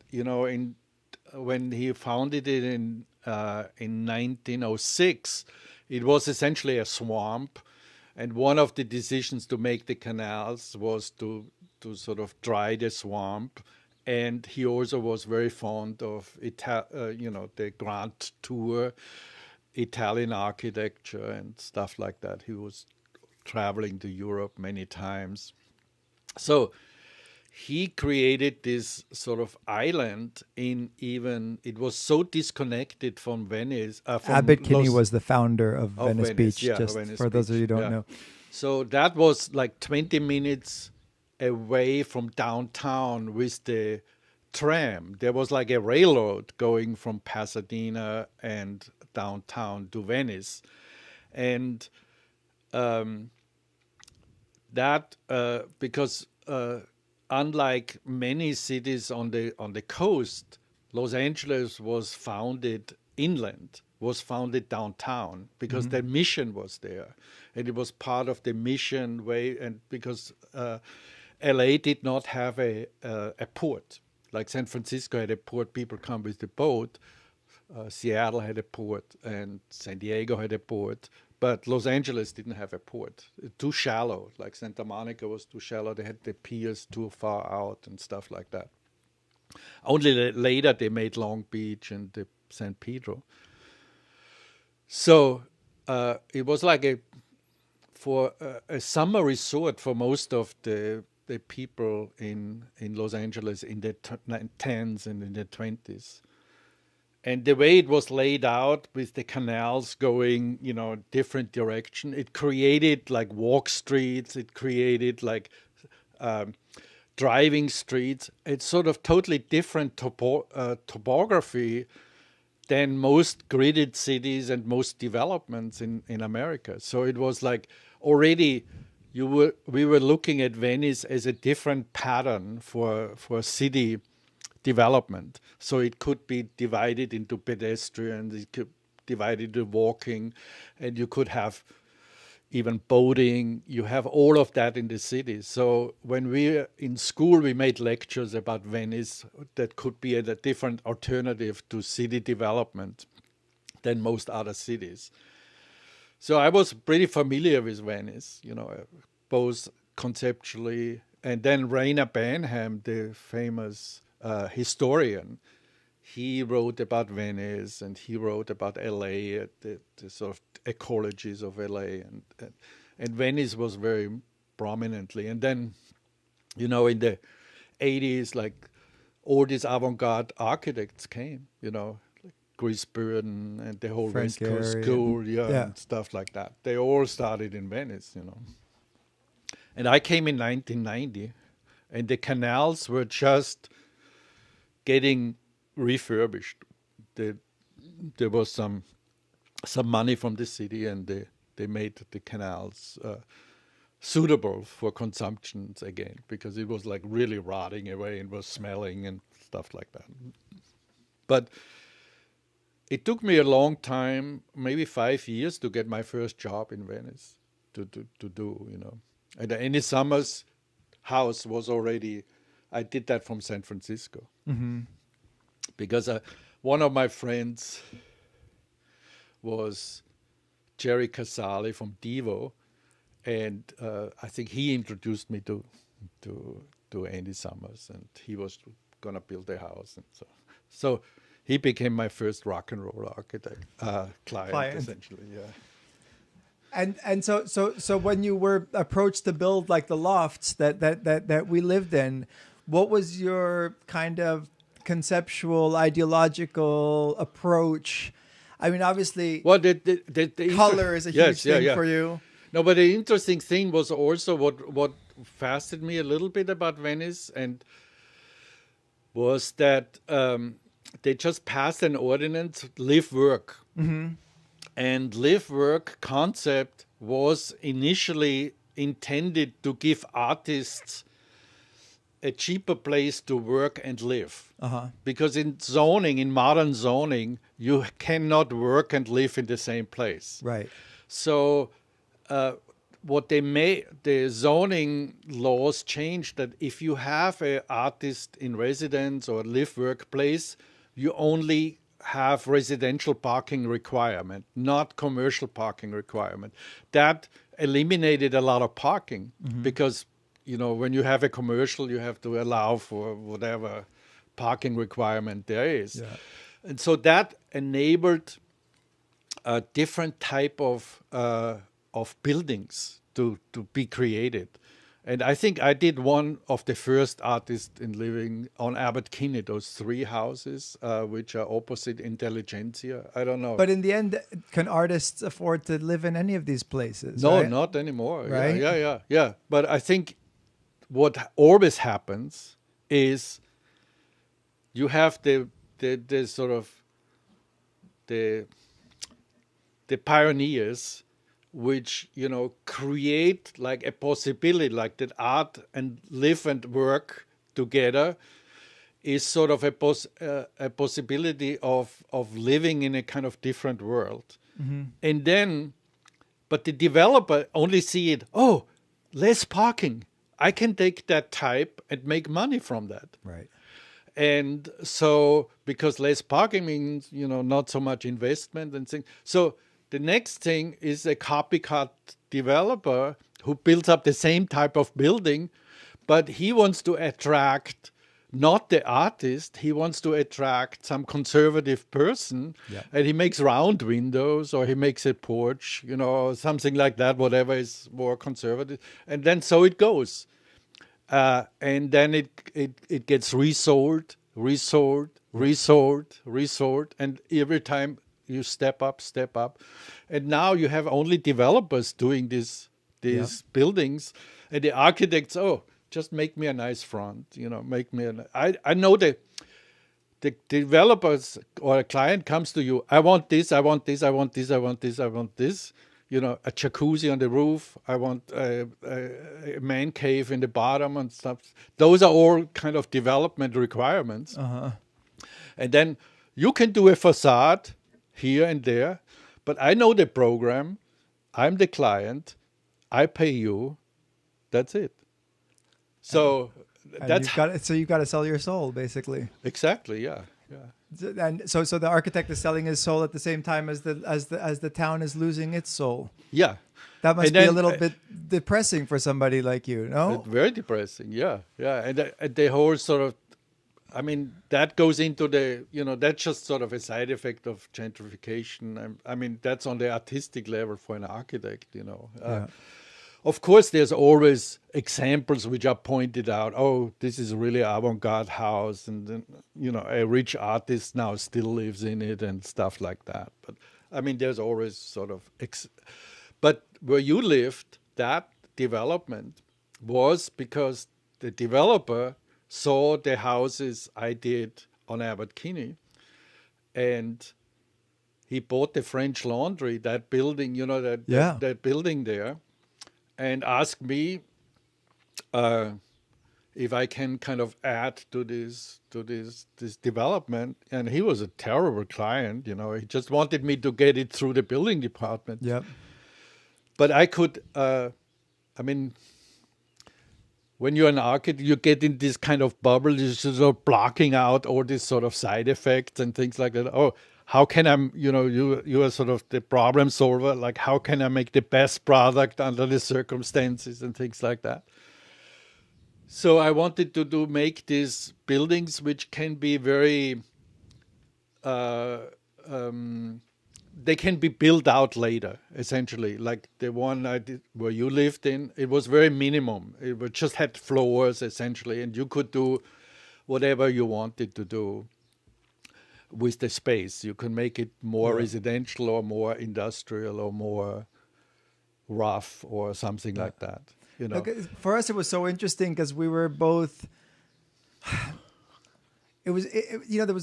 when he founded it in 1906, it was essentially a swamp. And one of the decisions to make the canals was to sort of dry the swamp. And he also was very fond of the Grand Tour, Italian architecture and stuff like that. He was traveling to Europe many times. So he created this sort of island it was so disconnected from Venice. Albert Keeney was the founder of Venice Beach, yeah, just Venice for those of you who Beach, don't know. So that was like 20 minutes away from downtown with the tram. There was like a railroad going from Pasadena and downtown to Venice. And because unlike many cities on the coast, Los Angeles was founded inland, was founded downtown because their mission was there, and it was part of the mission way. And because LA did not have a port, like San Francisco had a port, people come with the boat. Seattle had a port, and San Diego had a port. But Los Angeles didn't have a port. Too shallow. Like Santa Monica was too shallow. They had the piers too far out and stuff like that. Only later they made Long Beach and the San Pedro. So it was like a summer resort for most of the people in Los Angeles in the 10s and in the 20s. And the way it was laid out with the canals going, different direction, it created like walk streets, it created like driving streets. It's sort of totally different topography than most gridded cities and most developments in America. So it was like already we were looking at Venice as a different pattern for city development. So it could be divided into pedestrians, it could divided into walking, and you could have even boating. You have all of that in the city. So when we were in school, we made lectures about Venice that could be a different alternative to city development than most other cities. So I was pretty familiar with Venice, both conceptually, and then Rainer Banham, the famous historian, he wrote about Venice and he wrote about LA, the sort of ecologies of LA, and Venice was very prominently. And then, in the 80s, like all these avant-garde architects came, like Chris Burden and the whole Frank West Coast Gehry School, and stuff like that. They all started in Venice, And I came in 1990, and the canals were just getting refurbished. There was some money from the city, and they made the canals suitable for consumptions again, because it was like really rotting away and was smelling and stuff like that. But it took me a long time, maybe 5 years, to get my first job in Venice to do. And Andy Summers' house was already, I did that from San Francisco. Mm-hmm. Because one of my friends was Jerry Casale from Devo, and I think he introduced me to Andy Summers, and he was gonna build a house, and so he became my first rock and roll architect client essentially. Yeah. And so when you were approached to build like the lofts that we lived in, what was your kind of conceptual, ideological approach? I mean, obviously, well, the color is a huge thing for you. No, but the interesting thing was also what fascinated me a little bit about Venice, and was that they just passed an ordinance, live work. And live work concept was initially intended to give artists a cheaper place to work and live. Because in zoning, in modern zoning, you cannot work and live in the same place. Right. So what they made, the zoning laws changed that if you have an artist in residence or live workplace, you only have residential parking requirement, not commercial parking requirement. That eliminated a lot of parking because, you know, when you have a commercial, you have to allow for whatever parking requirement there is. Yeah. And so that enabled a different type of buildings to be created. And I think I did one of the first artists in living on Abbot Kinney, those 3 houses, which are opposite Intelligentsia. I don't know. But in the end, can artists afford to live in any of these places? No, right? not anymore. Right? Yeah. But I think what always happens is you have the sort of the pioneers which, you know, create like a possibility, like that art and live and work together is sort of a possibility of living in a kind of different world. And then, but the developer only see it, oh, less parking. I can take that type and make money from that. Right. And so, because less parking means, you know, not so much investment and things. So the next thing is a copycat developer who builds up the same type of building, but he wants to attract not the artist, he wants to attract some conservative person, and he makes round windows or he makes a porch, you know, something like that, whatever is more conservative. And then so it goes. And then it gets resold, and every time you step up. And now you have only developers doing these buildings, and the architects, oh, just make me a nice front, you know, make me I know the developers or a client comes to you, I want this, you know, a jacuzzi on the roof, I want a man cave in the bottom and stuff. Those are all kind of development requirements. And then you can do a facade here and there, but I know the program, I'm the client, I pay you, that's it. So that's you got to sell your soul, basically. Exactly, yeah. And so the architect is selling his soul at the same time as the town is losing its soul. Yeah. That must be a little bit depressing for somebody like you, no? Very depressing, yeah. And the whole sort of, I mean, that goes into the, you know, that's just sort of a side effect of gentrification. I mean, that's on the artistic level for an architect, you know. Of course, there's always examples which are pointed out. Oh, this is really avant-garde house, and then, you know, a rich artist now still lives in it and stuff like that. But I mean, there's always sort of. But where you lived, that development was because the developer saw the houses I did on Abbot Kinney, and he bought the French Laundry, that building, you know, that building there, and asked me if I can kind of add to this development. And he was a terrible client, you know. He just wanted me to get it through the building department. Yep. But I could, I mean, when you're an architect, you get in this kind of bubble, you're sort of blocking out all these sort of side effects and things like that. Oh, how can I, you know, you are sort of the problem solver. Like, how can I make the best product under the circumstances and things like that? So I wanted to make these buildings which can be very, they can be built out later, essentially. Like the one I did where you lived in, it was very minimum. It just had floors, essentially, and you could do whatever you wanted to do with the space. You can make it more residential or more industrial or more rough or something like that. You know, for us, it was so interesting because we were both there was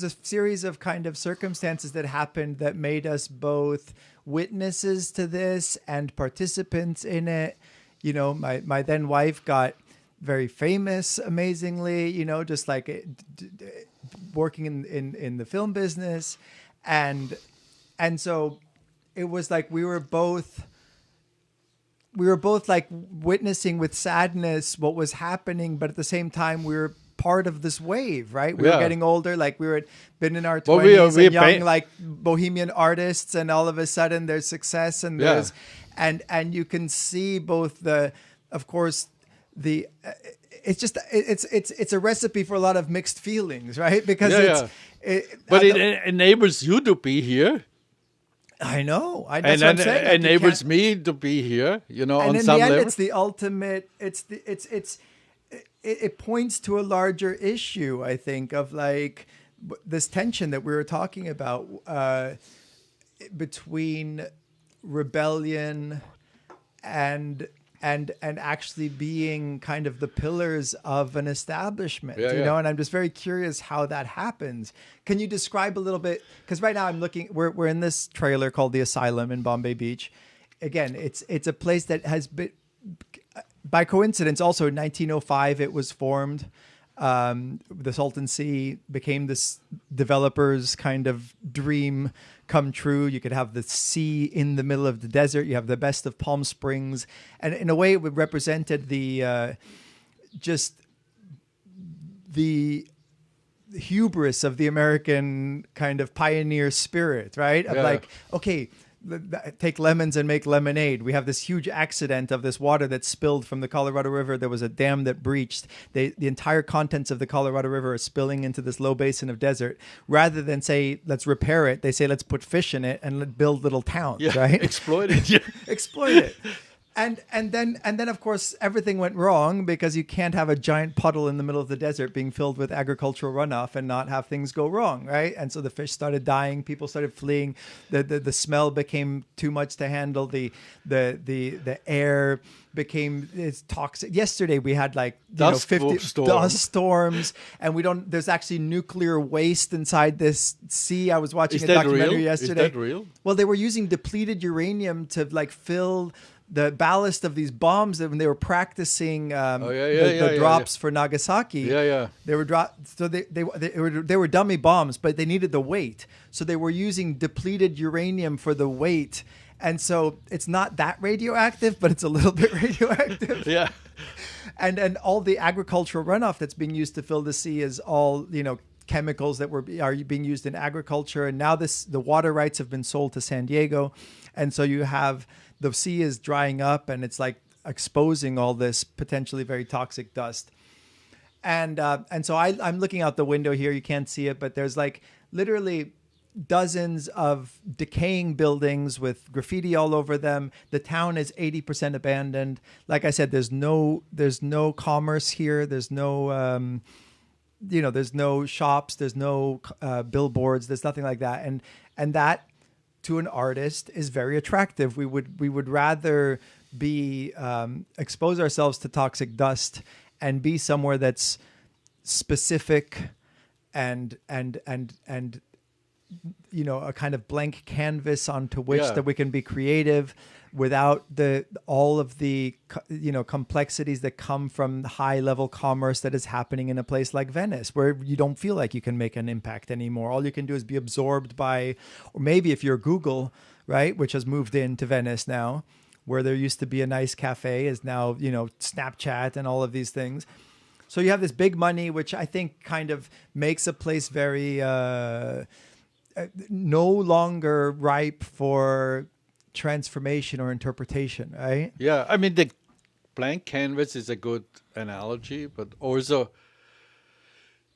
a series of kind of circumstances that happened that made us both witnesses to this and participants in it. You know, my then wife got very famous, amazingly, you know, just like working in the film business. And so it was like we were both like witnessing with sadness what was happening, but at the same time we were part of this wave, right? We were getting older, like we were been in our 20s and young, like bohemian artists, and all of a sudden there's success and there's and you can see both of course it's a recipe for a lot of mixed feelings, right? Because it enables you to be here. I know. That's what I'm saying. Like, enables me to be here, you know, and on some level. It's the ultimate. It points to a larger issue, I think, of like this tension that we were talking about between rebellion and actually being kind of the pillars of an establishment, you know. And I'm just very curious how that happens. Can you describe a little bit? Because right now I'm looking. We're in this trailer called the Asylum in Bombay Beach. Again, it's a place that has been, by coincidence, also in 1905 it was formed. The Salton Sea became this developer's kind of dream come true. You could have the sea in the middle of the desert. You have the best of Palm Springs. And in a way, it represented the hubris of the American kind of pioneer spirit, right? Of like, okay, take lemons and make lemonade. We have this huge accident of this water that spilled from the Colorado River. There was a dam that breached. The entire contents of the Colorado River are spilling into this low basin of desert. Rather than say, let's repair it, they say, let's put fish in it and build little towns, right? Exploit it. Exploit it. And then of course everything went wrong, because you can't have a giant puddle in the middle of the desert being filled with agricultural runoff and not have things go wrong, right? And so the fish started dying, people started fleeing, the smell became too much to handle, the air became toxic. Yesterday we had like 50 dust storms, and there's actually nuclear waste inside this sea. I was watching a documentary yesterday. Is that real? Well, they were using depleted uranium to like fill the ballast of these bombs that when they were practicing the drops for Nagasaki. They were so they were dummy bombs, but they needed the weight, so they were using depleted uranium for the weight. And so it's not that radioactive, but it's a little bit radioactive. And all the agricultural runoff that's being used to fill the sea is all, you know, chemicals that are being used in agriculture. And now the water rights have been sold to San Diego, and so you have the sea is drying up, and it's like exposing all this potentially very toxic dust. And so I'm looking out the window here. You can't see it, but there's like literally dozens of decaying buildings with graffiti all over them. The town is 80% abandoned. Like I said, there's no commerce here. There's no there's no shops. There's no billboards. There's nothing like that. And that, to an artist, is very attractive. We would rather be expose ourselves to toxic dust and be somewhere that's specific and you know, a kind of blank canvas onto which that we can be creative without all of the, you know, complexities that come from high level commerce that is happening in a place like Venice, where you don't feel like you can make an impact anymore. All you can do is be absorbed by, or maybe if you're Google, right, which has moved into Venice now, where there used to be a nice cafe is now, you know, Snapchat and all of these things. So you have this big money, which I think kind of makes a place very no longer ripe for transformation or interpretation, right? Yeah, I mean, the blank canvas is a good analogy, but also,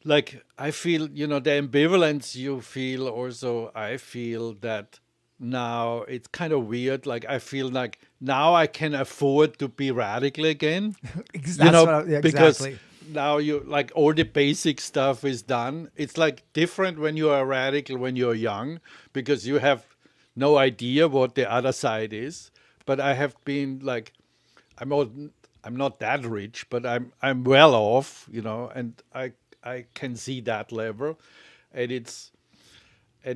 like, I feel, you know, the ambivalence you feel also, I feel that now it's kind of weird. Like, I feel like now I can afford to be radical again. Exactly. You know, exactly. Because now you, like, all the basic stuff is done. It's like different when you are radical when you're young, because you have no idea what the other side is. But I have been like, I'm not that rich, but I'm well off, you know, and I I can see that level, and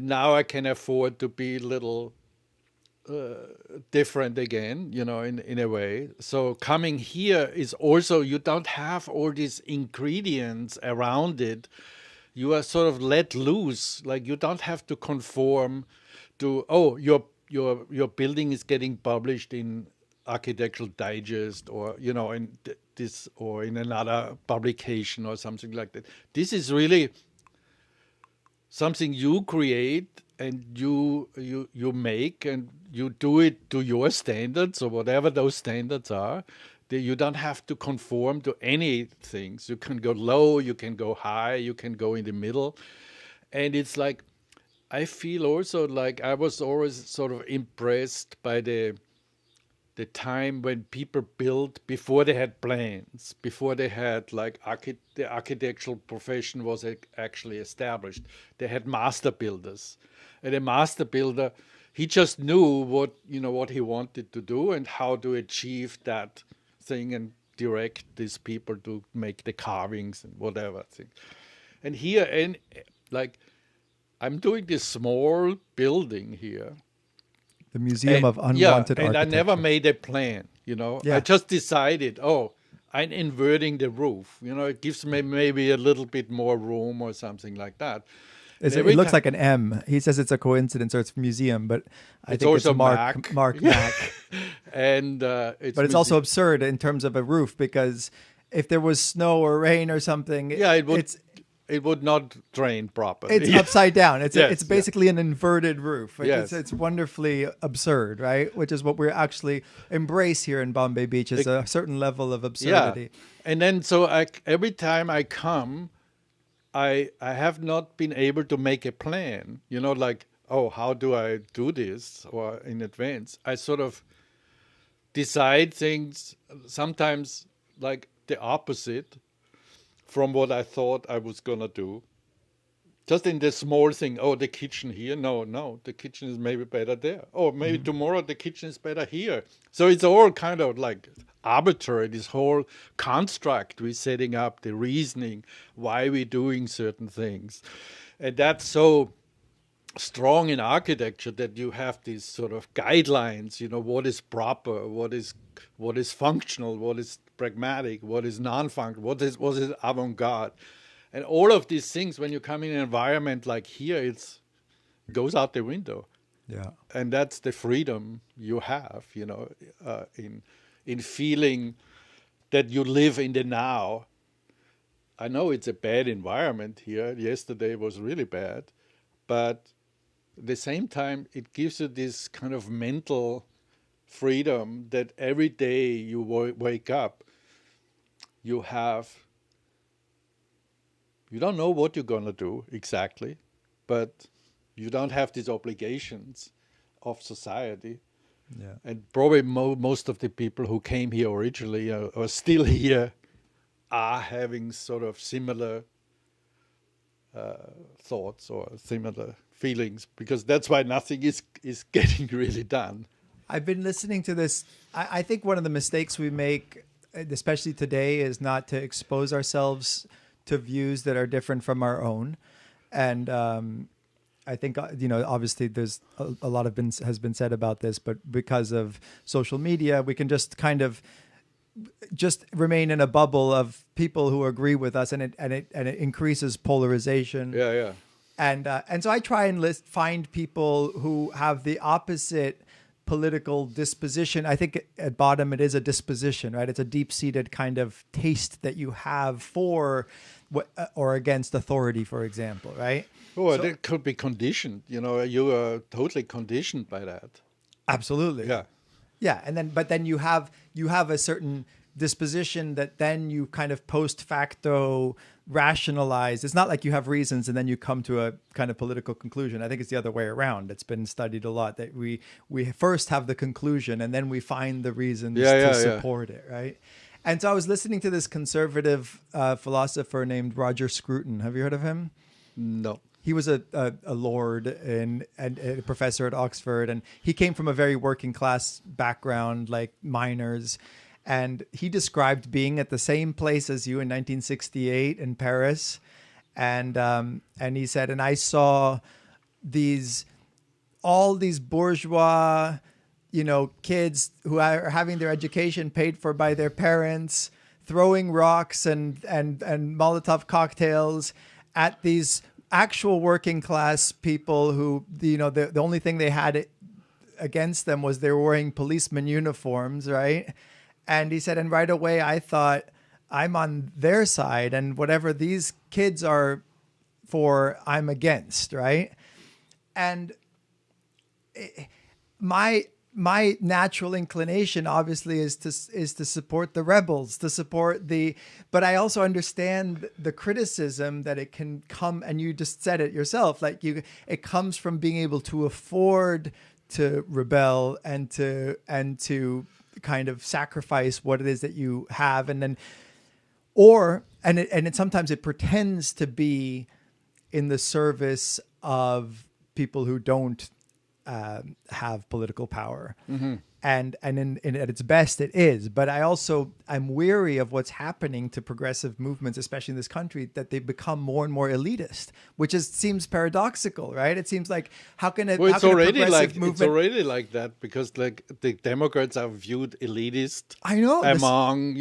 now I can afford to be a little different again, in a way. So coming here is also, you don't have all these ingredients around it. You are sort of let loose. Like, you don't have to conform to, oh, your building is getting published in Architectural Digest, or in this, or in another publication or something like that. This is really something you create, and you make, and you do it to your standards, or whatever those standards are. You don't have to conform to any things. You can go low, you can go high, you can go in the middle. And it's like, I feel also like I was always sort of impressed by the time when people built before they had plans, before they had like the architectural profession was actually established. They had master builders, and a master builder, he just knew what he wanted to do and how to achieve that thing, and direct these people to make the carvings and whatever thing. And here, and like, I'm doing this small building here. The Museum of Unwanted Architecture. And I never made a plan, Yeah. I just decided, I'm inverting the roof. It gives me maybe a little bit more room or something like that. It looks like an M. He says it's a coincidence, or it's museum, but I think also it's Mark Mack. And but it's also absurd in terms of a roof, because if there was snow or rain or something, it would not drain properly. It's upside down. It's Yes, basically an inverted roof. Yes. It's wonderfully absurd, right? Which is what we actually embrace here in Bombay Beach, is a certain level of absurdity. Yeah. And then every time I come, I have not been able to make a plan, like, how do I do this, or in advance. I sort of decide things sometimes like the opposite from what I thought I was going to do. Just in the small thing, the kitchen here. No, the kitchen is maybe better there. Oh, maybe tomorrow the kitchen is better here. So it's all kind of like arbitrary, this whole construct we're setting up, the reasoning, why we're doing certain things. And that's so strong in architecture, that you have these sort of guidelines, what is proper, what is functional, what is pragmatic, what is non-functional, what is avant-garde. And all of these things, when you come in an environment like here, it goes out the window. Yeah. And that's the freedom you have, in feeling that you live in the now. I know it's a bad environment here. Yesterday was really bad. But at the same time, it gives you this kind of mental freedom that every day you wake up, you don't know what you're going to do exactly, but you don't have these obligations of society. Yeah. And probably most of the people who came here originally or still here are having sort of similar thoughts or similar feelings, because that's why nothing is getting really done. I've been listening to this. I think one of the mistakes we make, especially today, is not to expose ourselves to views that are different from our own. And I think, obviously there's a lot has been said about this, but because of social media, we can just kind of just remain in a bubble of people who agree with us, and it increases polarization. Yeah. And so I try and find people who have the opposite political disposition. I think at bottom it is a disposition, right? It's a deep-seated kind of taste that you have for or against authority, for example, right? Oh, so, that could be conditioned. You are totally conditioned by that. Absolutely. Yeah, but then you have a certain disposition that then you kind of post facto rationalize. It's not like you have reasons and then you come to a kind of political conclusion. I think it's the other way around. It's been studied a lot that we first have the conclusion and then we find the reasons to support it, right? And so I was listening to this conservative philosopher named Roger Scruton. Have you heard of him? No. He was a lord and a professor at Oxford, and he came from a very working class background, like miners. And he described being at the same place as you in 1968 in Paris, and he said, and I saw all these bourgeois, kids who are having their education paid for by their parents, throwing rocks and Molotov cocktails at these actual working class people who, the only thing they had against them was they were wearing policeman uniforms, right? And he said, and right away I thought, I'm on their side, and whatever these kids are for, I'm against, right? And my natural inclination obviously is to support the rebels, but I also understand the criticism that it can come, and you just said it yourself, like it comes from being able to afford to rebel and to kind of sacrifice what it is that you have, and then sometimes it pretends to be in the service of people who don't have political power. Mm-hmm. And at its best it is. But I'm weary of what's happening to progressive movements, especially in this country, that they become more and more elitist, which seems paradoxical, right? It seems like it's already like that, because like the Democrats are viewed elitist. I know among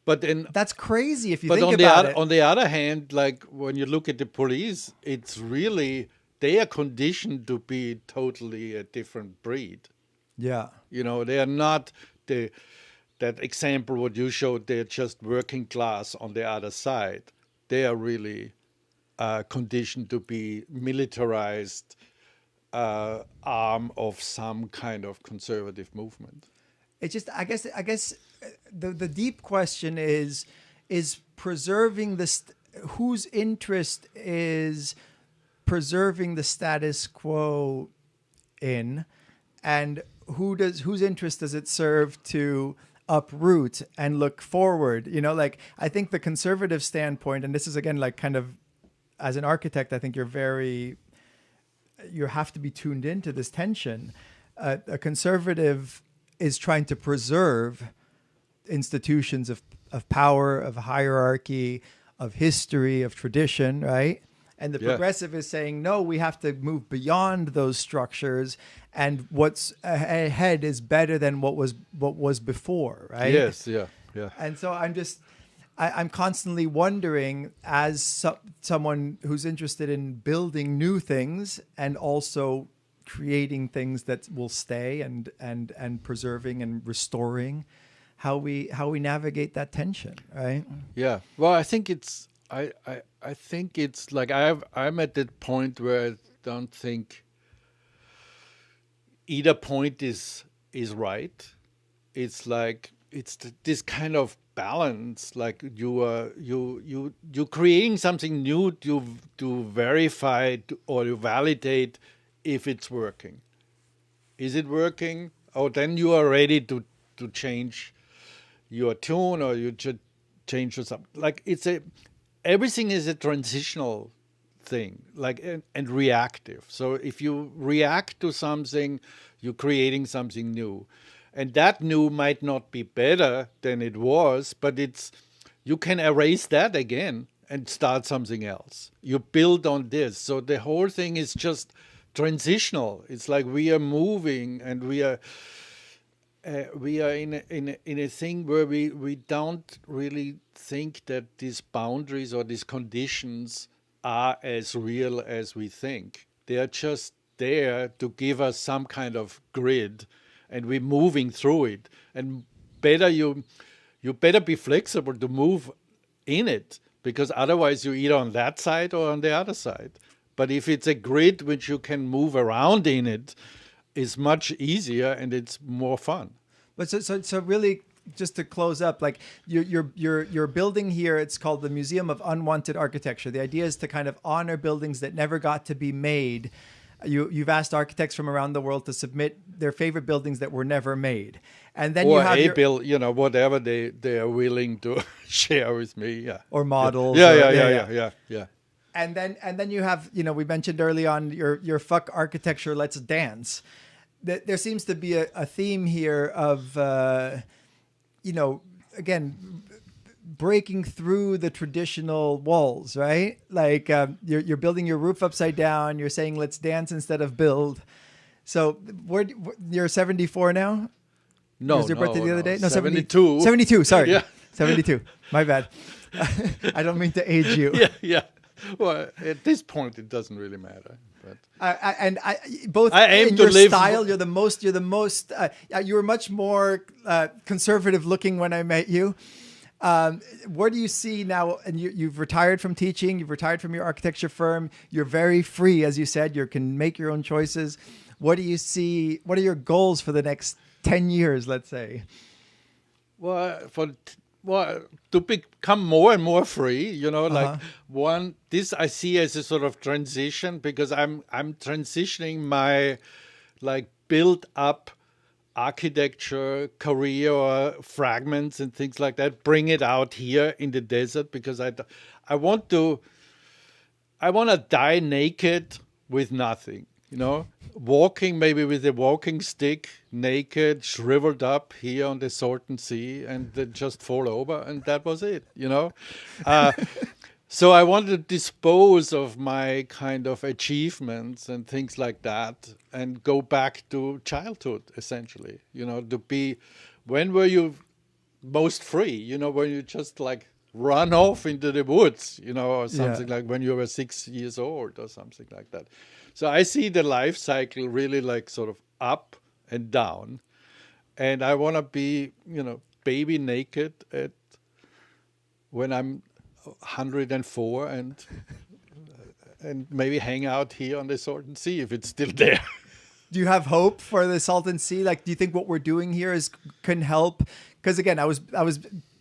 but then that's crazy if you think about it. But on the other hand, like when you look at the police, it's really, they are conditioned to be totally a different breed. Yeah. They are not that example what you showed, they're just working class on the other side. They are really conditioned to be militarized arm of some kind of conservative movement. It's just, I guess the deep question is preserving whose interest is preserving the status quo in, and whose interest does it serve to uproot and look forward? I think the conservative standpoint, and this is again, like kind of as an architect, I think you have to be tuned into this tension. A conservative is trying to preserve institutions of power, of hierarchy, of history, of tradition, right? And the progressive is saying, no, we have to move beyond those structures, and what's ahead is better than what was before, right? Yes, yeah. And so I'm constantly wondering, as someone who's interested in building new things and also creating things that will stay and preserving and restoring, how we navigate that tension, right? Yeah. Well, I think it's I think it's like I'm at that point where I don't think either point is right. It's like this kind of balance. Like you're creating something new to verify or to validate if it's working. Is it working? Oh, then you are ready to change your tune, or you should change or something. Like everything is a transitional thing, like and reactive. So if you react to something, you're creating something new, and that new might not be better than it was, but you can erase that again and start something else. You build on this, so the whole thing is just transitional. It's like we are moving, and we are in a thing where we don't really think that these boundaries or these conditions are as real as we think. They are just there to give us some kind of grid, and we're moving through it. And you better be flexible to move in it, because otherwise you're either on that side or on the other side. But if it's a grid which you can move around in, it is much easier and it's more fun. But so really, just to close up, like you're building here, it's called the Museum of Unwanted Architecture. The idea is to kind of honor buildings that never got to be made. You've asked architects from around the world to submit their favorite buildings that were never made, and then you have whatever they are willing to share with me, or models, yeah. And then you have, we mentioned early on your fuck architecture, let's dance. There seems to be a theme here of, again, breaking through the traditional walls, right? Like you're building your roof upside down. You're saying let's dance instead of build. So you're 74 now? No, was your birthday the other day? No, 72. 72, sorry. Yeah. 72. My bad. I don't mean to age you. Yeah. Well, at this point, it doesn't really matter. But Both I aim in to your live style, you're the most. You were much more conservative looking when I met you. Where do you see now? And you've retired from teaching. You've retired from your architecture firm. You're very free, as you said. You can make your own choices. What do you see? What are your goals for the next 10 years? Let's say. Well, to become more and more free, like this I see as a sort of transition, because I'm transitioning my like built up architecture career or fragments and things like that, bring it out here in the desert, because I want to die naked with nothing. Walking maybe with a walking stick, naked, shriveled up here on the Salton Sea, and then just fall over, and that was it. So I want to dispose of my kind of achievements and things like that, and go back to childhood, essentially. To be, when were you most free? When you just like run off into the woods, or something like when you were 6 years old or something like that. So I see the life cycle really like sort of up and down, and I want to be, baby naked when I'm 104, and maybe hang out here on the Salton Sea if it's still there. Do you have hope for the Salton Sea? Like, do you think what we're doing here can help? Because again, I was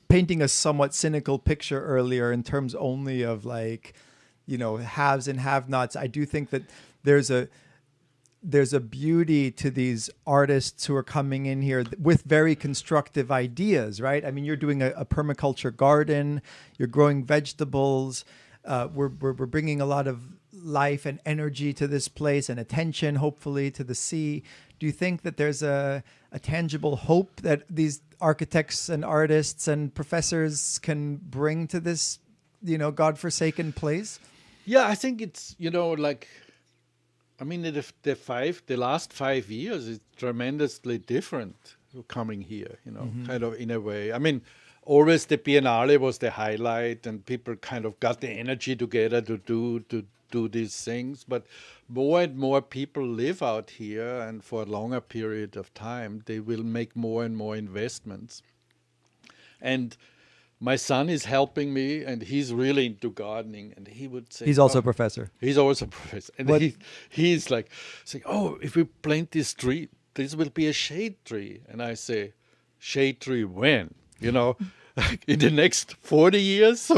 painting a somewhat cynical picture earlier in terms only of like, haves and have-nots. I do think that there's a beauty to these artists who are coming in here with very constructive ideas, right? I mean, you're doing a permaculture garden, you're growing vegetables. We're bringing a lot of life and energy to this place, and attention, hopefully, to the sea. Do you think that there's a tangible hope that these architects and artists and professors can bring to this, godforsaken place? Yeah, I think it's, I mean, the last 5 years is tremendously different coming here, kind of in a way. I mean, always the Biennale was the highlight, and people kind of got the energy together to do these things. But more and more people live out here, and for a longer period of time, they will make more and more investments. And my son is helping me, and he's really into gardening. And he would say, he's also a professor. He's also a professor. And he's like saying, if we plant this tree, this will be a shade tree. And I say, shade tree when? In the next 40 years?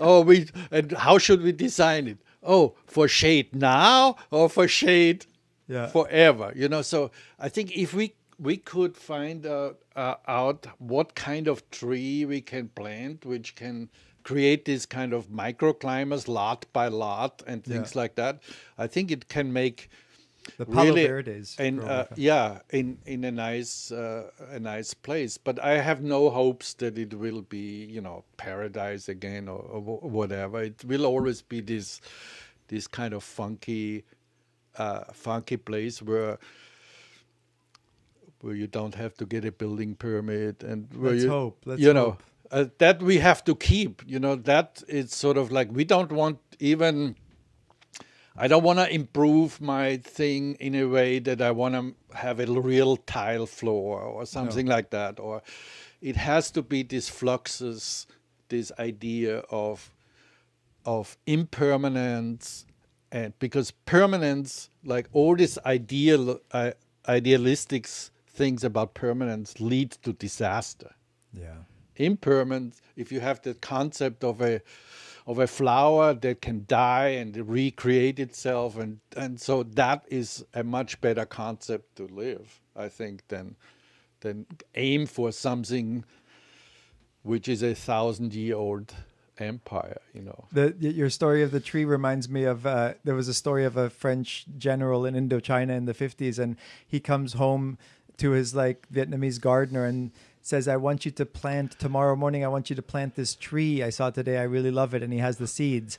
And how should we design it? For shade now or for shade forever? So I think if we could find out what kind of tree we can plant, which can create this kind of microclimates lot by lot and things like that. I think it can make the Palo Verdes in a nice place. But I have no hopes that it will be paradise again or whatever. It will always be this kind of funky place where you don't have to get a building permit, and where Let's hope. That we have to keep. That is sort of like, we don't want even. I don't want to improve my thing in a way that I want to have a real tile floor or something like that. Or it has to be this fluxus, this idea of impermanence, and because permanence, like all these idealistic things about permanence, lead to disaster. Yeah. Impermanence, if you have the concept of a flower that can die and recreate itself, and so that is a much better concept to live, I think, than aim for something which is 1,000-year-old empire. Your story of the tree reminds me of there was a story of a French general in Indochina in the 50s, and he comes home to his Vietnamese gardener and says, I want you to plant tomorrow morning. I want you to plant this tree I saw today. I really love it. And he has the seeds.